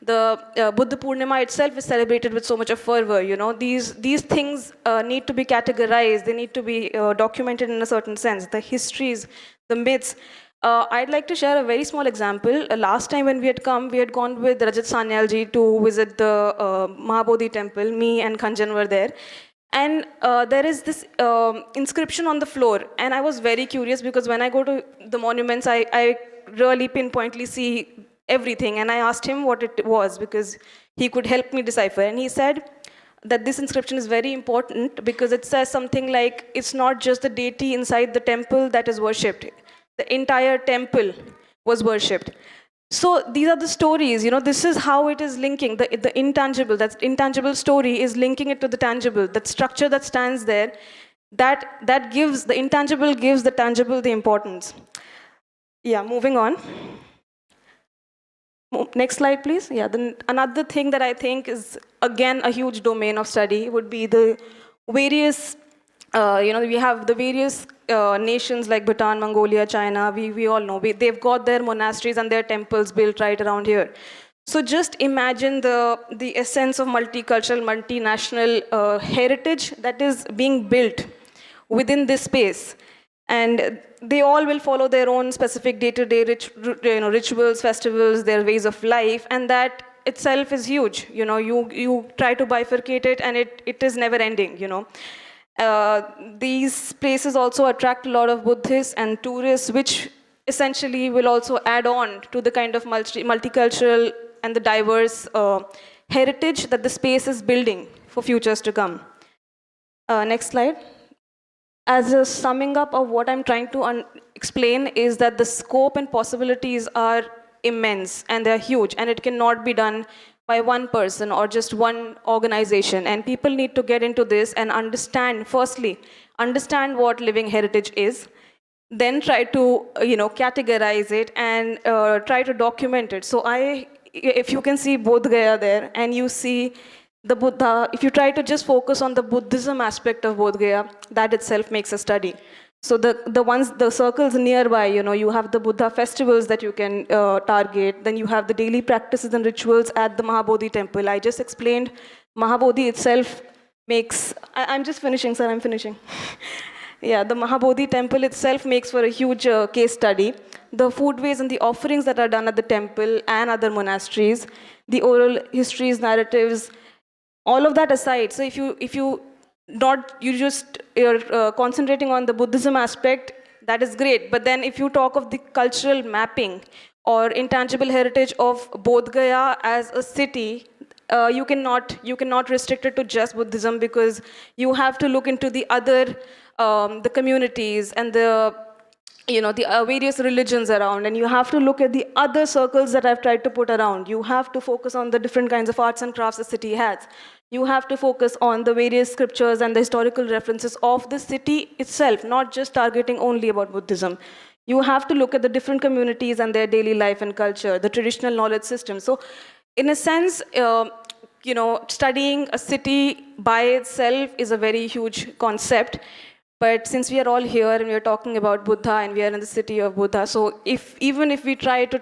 The Buddha Purnima itself is celebrated with so much of fervor. These things need to be categorized. They need to be documented in a certain sense. The histories, the myths. I'd like to share a very small example. Last time when we had gone with Rajat Sanyalji to visit the Mahabodhi temple. Me and Khanjan were there. And there is this inscription on the floor. And I was very curious because when I go to the monuments, I really pinpointly see everything. And I asked him what it was because he could help me decipher. And he said that this inscription is very important because it says something like, it's not just the deity inside the temple that is worshipped. The entire temple was worshipped. So these are the stories, this is how it is linking, the intangible, that intangible story is linking it to the tangible, that structure that stands there, that gives, the intangible gives the tangible the importance. Yeah, moving on. Next slide, please. Yeah, then another thing that I think is, again, a huge domain of study would be the various, we have the various nations like Bhutan, Mongolia, China, we all know, they've got their monasteries and their temples built right around here. So just imagine the essence of multicultural, multinational heritage that is being built within this space. And they all will follow their own specific day-to-day rituals, festivals, their ways of life, and that itself is huge. You try to bifurcate it, and it is never ending. These places also attract a lot of Buddhists and tourists, which essentially will also add on to the kind of multicultural and the diverse heritage that the space is building for futures to come. Next slide. As a summing up of what I'm trying to explain is that the scope and possibilities are immense and they're huge, and it cannot be done by one person or just one organization. And people need to get into this and understand, firstly, understand what living heritage is, then try to categorize it and try to document it. So if you can see Bodh Gaya there, and you see the Buddha, if you try to just focus on the Buddhism aspect of Bodh Gaya, that itself makes a study. So the circles nearby, you have the Buddha festivals that you can target, then you have the daily practices and rituals at the Mahabodhi temple. I just explained Mahabodhi itself makes, I'm just finishing, sir, I'm finishing. Yeah, the Mahabodhi temple itself makes for a huge case study. The foodways and the offerings that are done at the temple and other monasteries, the oral histories, narratives, all of that aside, so if you're concentrating on the Buddhism aspect, that is great. But then if you talk of the cultural mapping or intangible heritage of Bodh Gaya as a city, you cannot restrict it to just Buddhism, because you have to look into the other, the communities and the various religions around, and you have to look at the other circles that I've tried to put around. You have to focus on the different kinds of arts and crafts the city has. You have to focus on the various scriptures and the historical references of the city itself, not just targeting only about Buddhism. You have to look at the different communities and their daily life and culture, the traditional knowledge system. So in a sense, studying a city by itself is a very huge concept. But since we are all here and we are talking about Buddha and we are in the city of Buddha, so even if we try to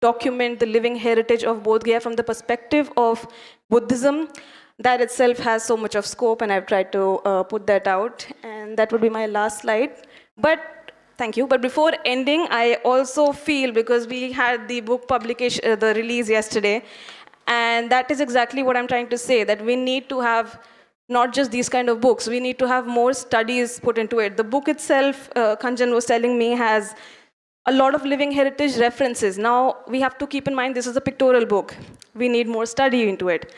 document the living heritage of Bodh Gaya from the perspective of Buddhism, that itself has so much of scope, and I've tried to put that out. And that would be my last slide. But thank you. But before ending, I also feel, because we had the book publication, the release yesterday, and that is exactly what I'm trying to say, that we need to have not just these kind of books, we need to have more studies put into it. The book itself, Kanjan was telling me, has a lot of living heritage references. Now, we have to keep in mind this is a pictorial book. We need more study into it.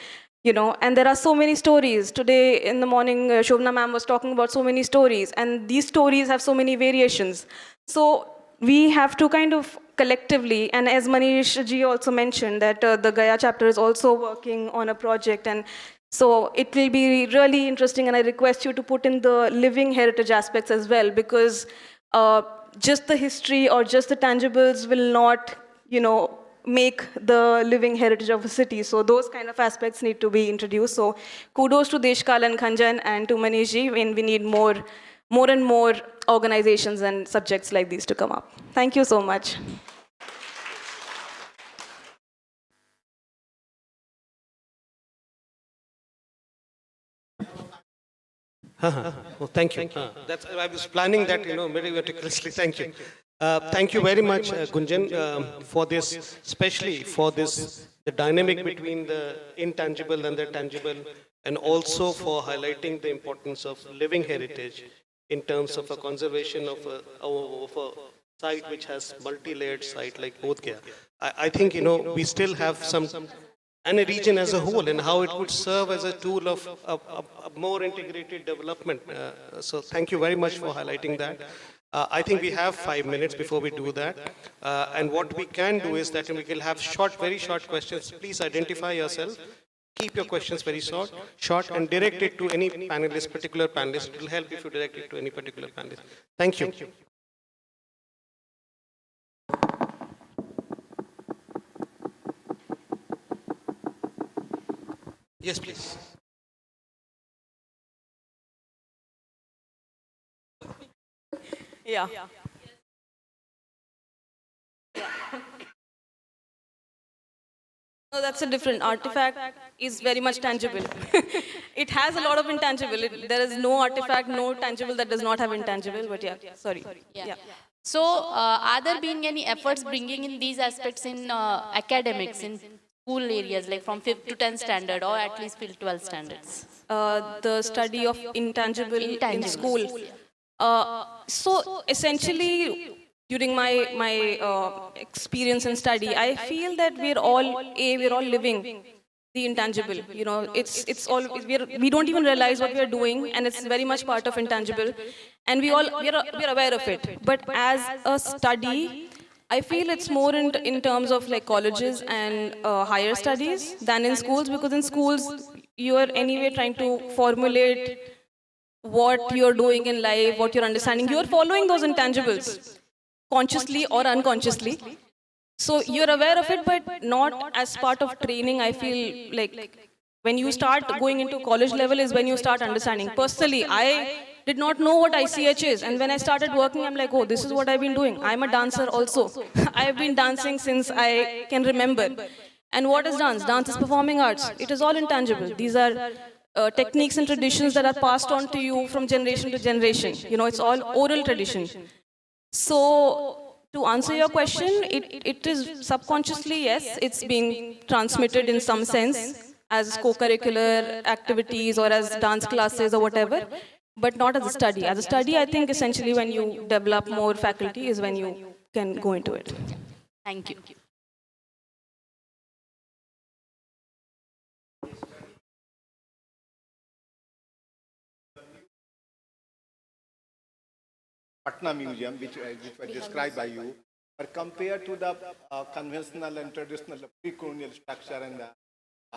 And there are so many stories. Today in the morning, Shobna ma'am was talking about so many stories, and these stories have so many variations. So we have to kind of collectively, and as Manish ji also mentioned, that the Gaya chapter is also working on a project, and so it will be really interesting, and I request you to put in the living heritage aspects as well, because just the history or just the tangibles will not, make the living heritage of a city. So those kind of aspects need to be introduced. So kudos to Deshkal and Kanjan and to Manish ji, when we need more and more organizations and subjects like these to come up. Thank you so much. Well, thank you. I was planning that, very meticulously. Thank you. Thank you very much, Gunjan, for this, especially for this, the dynamic between the intangible and the tangible, and also for highlighting the importance of living heritage in terms of a conservation of a site which has multi-layered site like Bodh Gaya. I think, we still have some, and a region as a whole, and how it would serve as a tool of a more integrated development. So thank you very much for highlighting that. I think we have 5 minutes before we do that. And what we can do is that we will have short, very short questions. Please identify yourself. Keep your questions very short and direct it to any panelist, particular panelist. It will help if you direct it to any particular panelist. Thank you. Yes, please. Yeah. No, that's a different artifact is very much tangible. It has a lot of intangible. There is no artifact, no tangible that does not have intangible, but yeah, sorry. Yeah. So, are there being any efforts bringing in these aspects in academics, in school areas, like from 5th to 10th standard, or at least till 12th standards? The study of intangible in Intangibles. school. So essentially, during my experience and study, I feel that we're all living the intangible. You know, it's all we don't even realize what we're doing, and it's very much part of intangible, and we're aware of it. But as a study, I feel it's more in terms of like colleges and higher studies than in schools, because in schools you are anyway trying to formulate what you're doing in life, what you're understanding. You're following those intangibles, consciously or unconsciously. So you're aware of it, but not as part of training. I feel like when you start going into college level is when you start understanding. Personally, I did not know what ICH is. And when I started working, I'm like, oh, this is what I've been doing. I'm a dancer also. I've been dancing since I can remember. And what is dance? Dance is performing arts. It is all intangible. These are techniques and traditions that are passed on to you from generation to generation. You know, it's all oral tradition. So, to answer your question, it is subconsciously, yes, it's being transmitted in some sense as co-curricular activities or as dance classes or whatever, but not as a study. As a study, I think essentially when you develop more faculty is when you can go into it. Thank you. Patna Museum, which was described by you, are compared to the conventional and traditional pre-colonial structure and the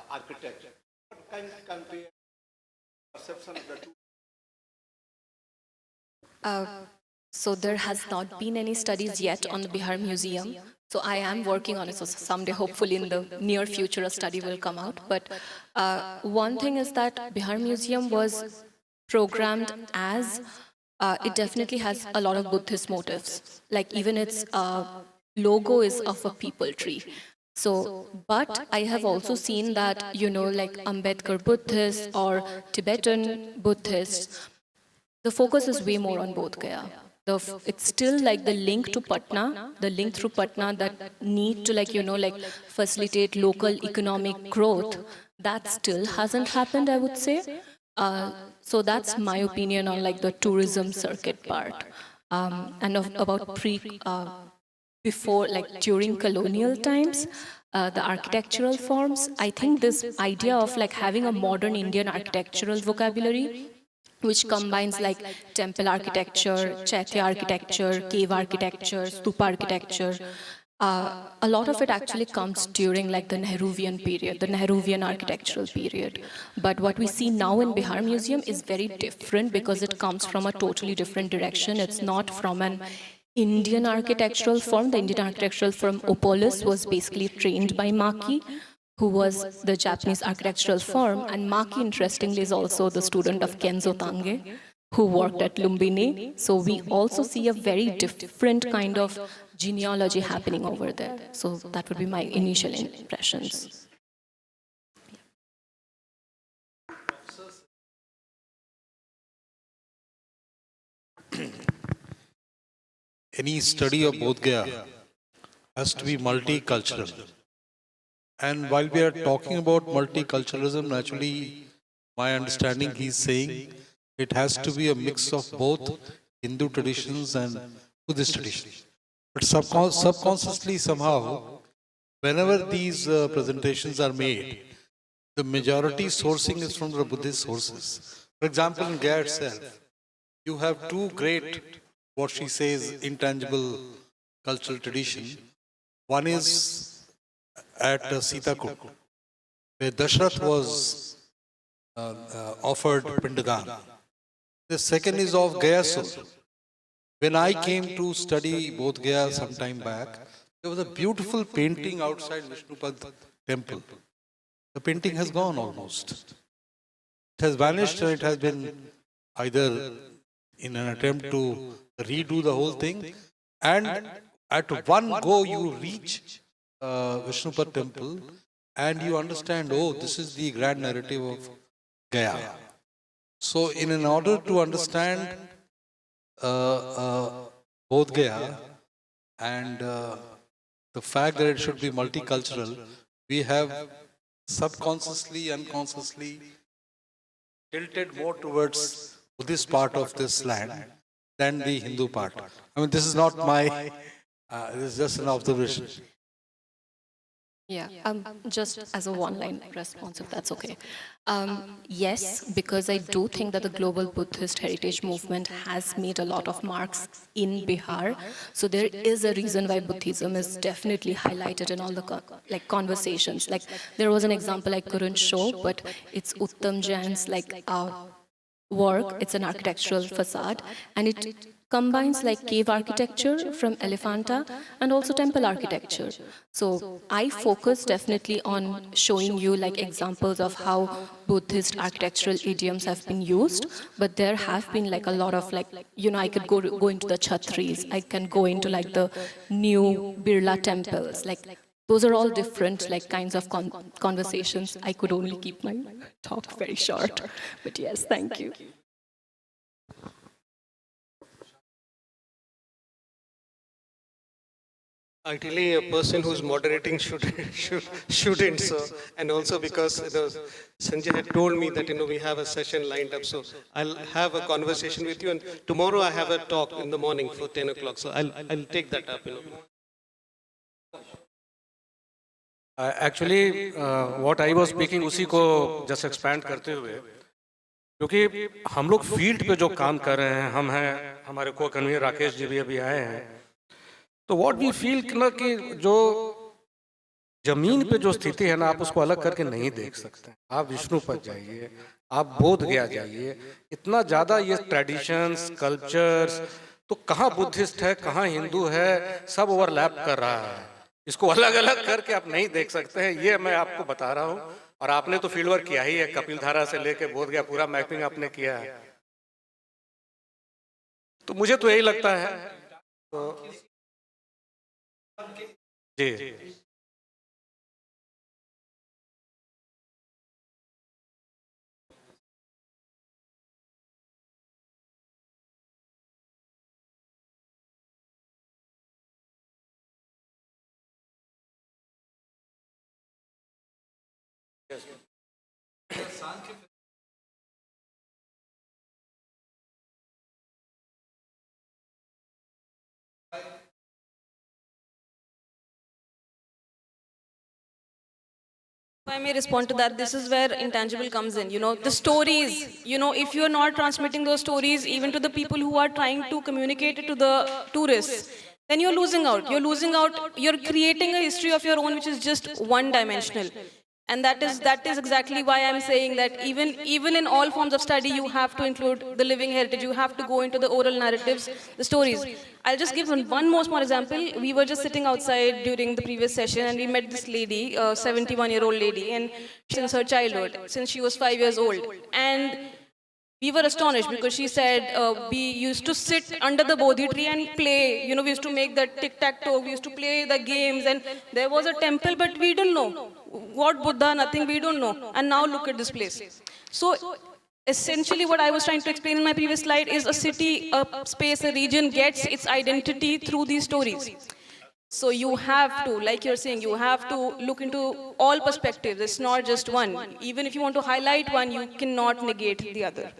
architecture. What kind of compare perception of the two? So there has not been any studies yet on the Bihar Museum. So I am working on it. So someday, hopefully in the near future, a study will come out. But one thing is that Bihar Museum was programmed as it definitely has a lot of Buddhist motifs. Like even its logo is of a people tree. So, but I have also seen that, you know, like Ambedkar Buddhists or Tibetan Buddhists, the focus is way more on Bodh Gaya. It's still like the link to Patna, the link through Patna that need to like, you know, like facilitate local economic growth. That still hasn't happened, I would say. So that's my opinion on like the tourism circuit part. And about before, like during colonial times, the architectural forms, I think this idea of like having a modern Indian architectural vocabulary, which combines like temple architecture, chaitya architecture, cave architecture, stupa architecture. A lot of it actually comes during like the Nehruvian period, the Nehruvian architectural period. But what we see now in Bihar Museum is very different because it comes from a totally different direction. It's not from an Indian architectural form. The Indian architectural firm Opolis was basically trained by Maki, who was the Japanese architectural firm. And Maki, interestingly, is also the student of Kenzo Tange, who worked at Lumbini. So we also see a very different kind of genealogy happening over there. So that would be my initial impressions. Any study of Bodh Gaya has to be multicultural. And while we are talking about multiculturalism, naturally, my understanding he's saying it has to be a mix of both Hindu traditions and Buddhist traditions. But subconsciously, somehow, whenever these presentations are made, the majority sourcing is from the Buddhist sources. For example, in Gaya itself, you have two great what she says, intangible cultural tradition. One is at Sitakut, where Dashrath was offered Pindadan. The second is of Gayasur. When I came to study Bodh Gaya some time back, there was a beautiful painting outside Vishnupad temple. The painting has gone almost. It has vanished and it has been either in an attempt to redo the whole thing, and at one go you reach Vishnupad temple and you understand, oh, this is the grand narrative of Gaya. So in order to understand Bodh Gaya and the fact that it should be multicultural, we have subconsciously, unconsciously tilted more towards Buddhist part of this land than the Hindu part. I mean, this is not my, this is just an observation. Yeah, just as a one-line response, if that's okay. Yes, because I do think that the global Buddhist heritage movement has made a lot of marks in Bihar. So there is a reason why Buddhism is definitely highlighted in all the conversations. Like there was an example I couldn't show, but it's Uttam Jain's work. It's an architectural facade, and it combines cave architecture from Elephanta and also temple architecture. So I focus definitely on showing you examples of how Buddhist architectural idioms have been used, but there have been a lot of I could go into the Chhatris, I can go into the new Birla temples, those are all different kinds of conversations. I could only keep my talk very short, but yes, thank you. Ideally, a person who's moderating shouldn't. So, and also because Sanjay had told me that we have a session lined up, so I'll have a conversation with you. And tomorrow I have a talk in the morning for 10 o'clock. So I'll take that up. Actually what I was speaking उसी को just expand करते हुए, क्योंकि हम लोग field पे जो काम कर रहे हैं, हम हैं, हमारे को कन्वीनर राकेश जी भी अभी आए हैं, तो व्हाट वी फील ना कि जो जमीन पे जो स्थिति है ना, आप उसको अलग करके नहीं देख सकते। आप विष्णुपद जाइए, आप बोध गया जाइए, इतना ज़्यादा ये ट्रेडिशंस, कल्चर्स, तो कहाँ बुद्धिस्ट है, कहाँ हिंदू है, सब ओवरलैप कर रहा है। इसको अलग अलग करके आप नहीं देख सकते हैं, ये मैं आपको बता रहा हूँ। और आपने तो फील्ड वर्क किया ही है, कपिल धारा से लेके बोध गया, पूरा मैपिंग आपने किया है। तो मुझे तो यही लगता है, तो जी If I may respond to that, this is where intangible comes in. The stories, if you're not transmitting those stories even to the people who are trying to communicate it to the tourists, then you're losing out. You're losing out. You're creating a history of your own which is just one-dimensional. And that is exactly why I'm saying that even in all forms of study, you have to include the living heritage. You have to go into the oral narratives, the stories. I'll just give one more small example. We were just sitting outside during the previous session, and we met this lady, a 71-year-old lady, and since her childhood, since she was 5 years old. And we were astonished because she said we used to sit under the Bodhi tree and play. We used to make the tic-tac-toe, we used to play the games, and there was a temple, but we didn't know. What Buddha, nothing, we don't know. And now look at this place. So essentially what I was trying to explain in my previous slide is a city, a space, a region gets its identity through these stories. So you have to, like you're saying, you have to look into all perspectives. It's not just one. Even if you want to highlight one, you cannot negate the other.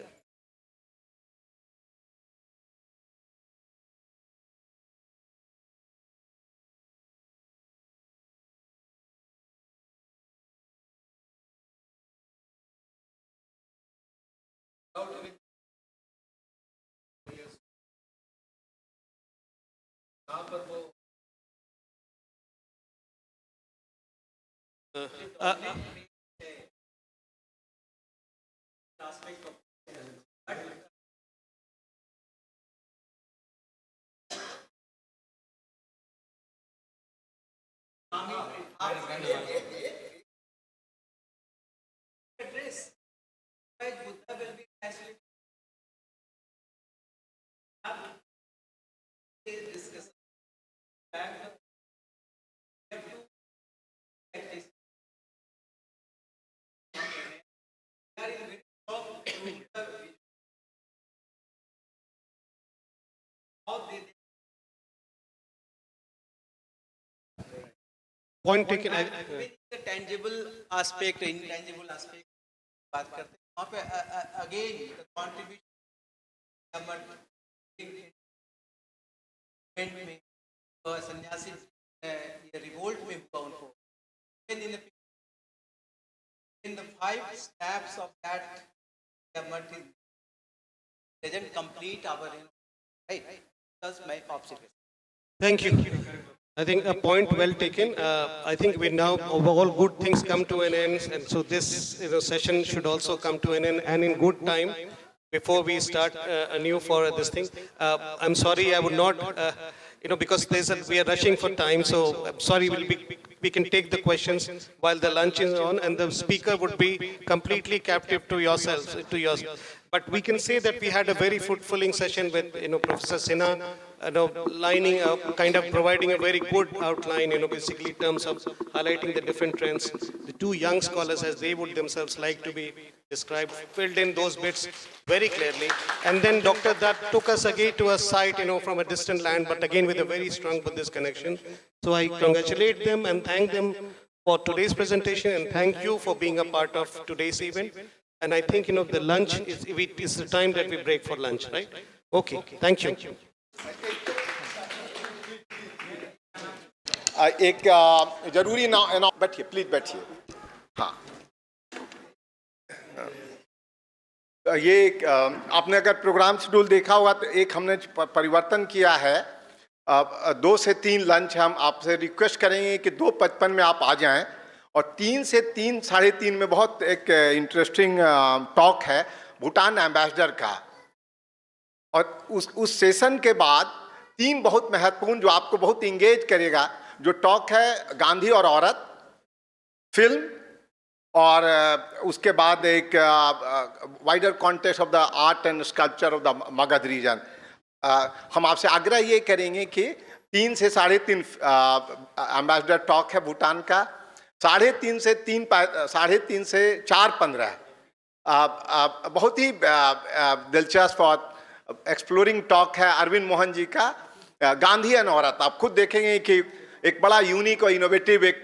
Point taken. tangible aspect, intangible aspect बात करते हैं वहाँ पे again the contribution में सन्यासी ये revolt में हुआ उनको in the 5 steps of that movement doesn't complete our right. That's my observation. Thank you. I think a point well taken. I think we now, all good things come to an end, and so this session should also come to an end, and in good time, before we start anew for this thing. I'm sorry, I would not, because we are rushing for time, so I'm sorry, we can take the questions while the lunch is on, and the speaker would be completely captive to yourselves, But we can say that we had a very fulfilling session with, Professor Sinha, lining up, kind of providing a very good outline, basically in terms of highlighting the different trends. The two young scholars, as they would themselves like to be described, filled in those bits very clearly. And then Dr. Dutt took us again to a site, from a distant land, but again with a very strong Buddhist connection. So I congratulate them and thank them for today's presentation, and thank you for being a part of today's event. And I think, the lunch is the time that we break for lunch, right? Okay, thank you. एक जरूरी ना बैठिए, please बैठिए. हाँ, ये आपने अगर programme schedule देखा होगा तो एक हमने परिवर्तन किया है. 2 से 3 लंच हम आपसे रिक्वेस्ट करेंगे कि 2:55 में आप आ जाएं, और 3 से 3, 3:30 में बहुत एक इंटरेस्टिंग टॉक है भूटान एम्बेसडर का. और उस सेशन के बाद 3 बहुत महत्वपूर्ण जो आपको बहुत इंगेज करेगा, जो टॉक है गांधी और औरत, फिल्म, और उसके बाद एक wider context of the art and sculpture of the Magadh region. हम आपसे आग्रह ये करेंगे कि 3 से 3:30 एम्बेसडर टॉक है भूटान का, 3:30 से 4:15 बहुत ही दिलचस्प और एक्सप्लोरिंग टॉक है अरविंद मोहन जी का, गांधी एंड औरत. आप खुद देखेंगे कि एक बड़ा यूनिक और इनोवेटिव एक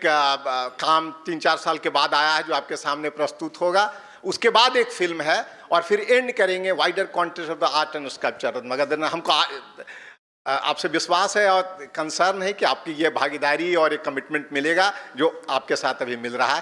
काम 3-4 साल के बाद आया है जो आपके सामने प्रस्तुत होगा. उसके बाद एक फिल्म है, और फिर एंड करेंगे wider context of the art and sculpture Magadh. हमको आपसे विश्वास है और कंसर्न है कि आपकी ये भागीदारी और एक कमिटमेंट मिलेगा जो आपके साथ अभी मिल रहा है.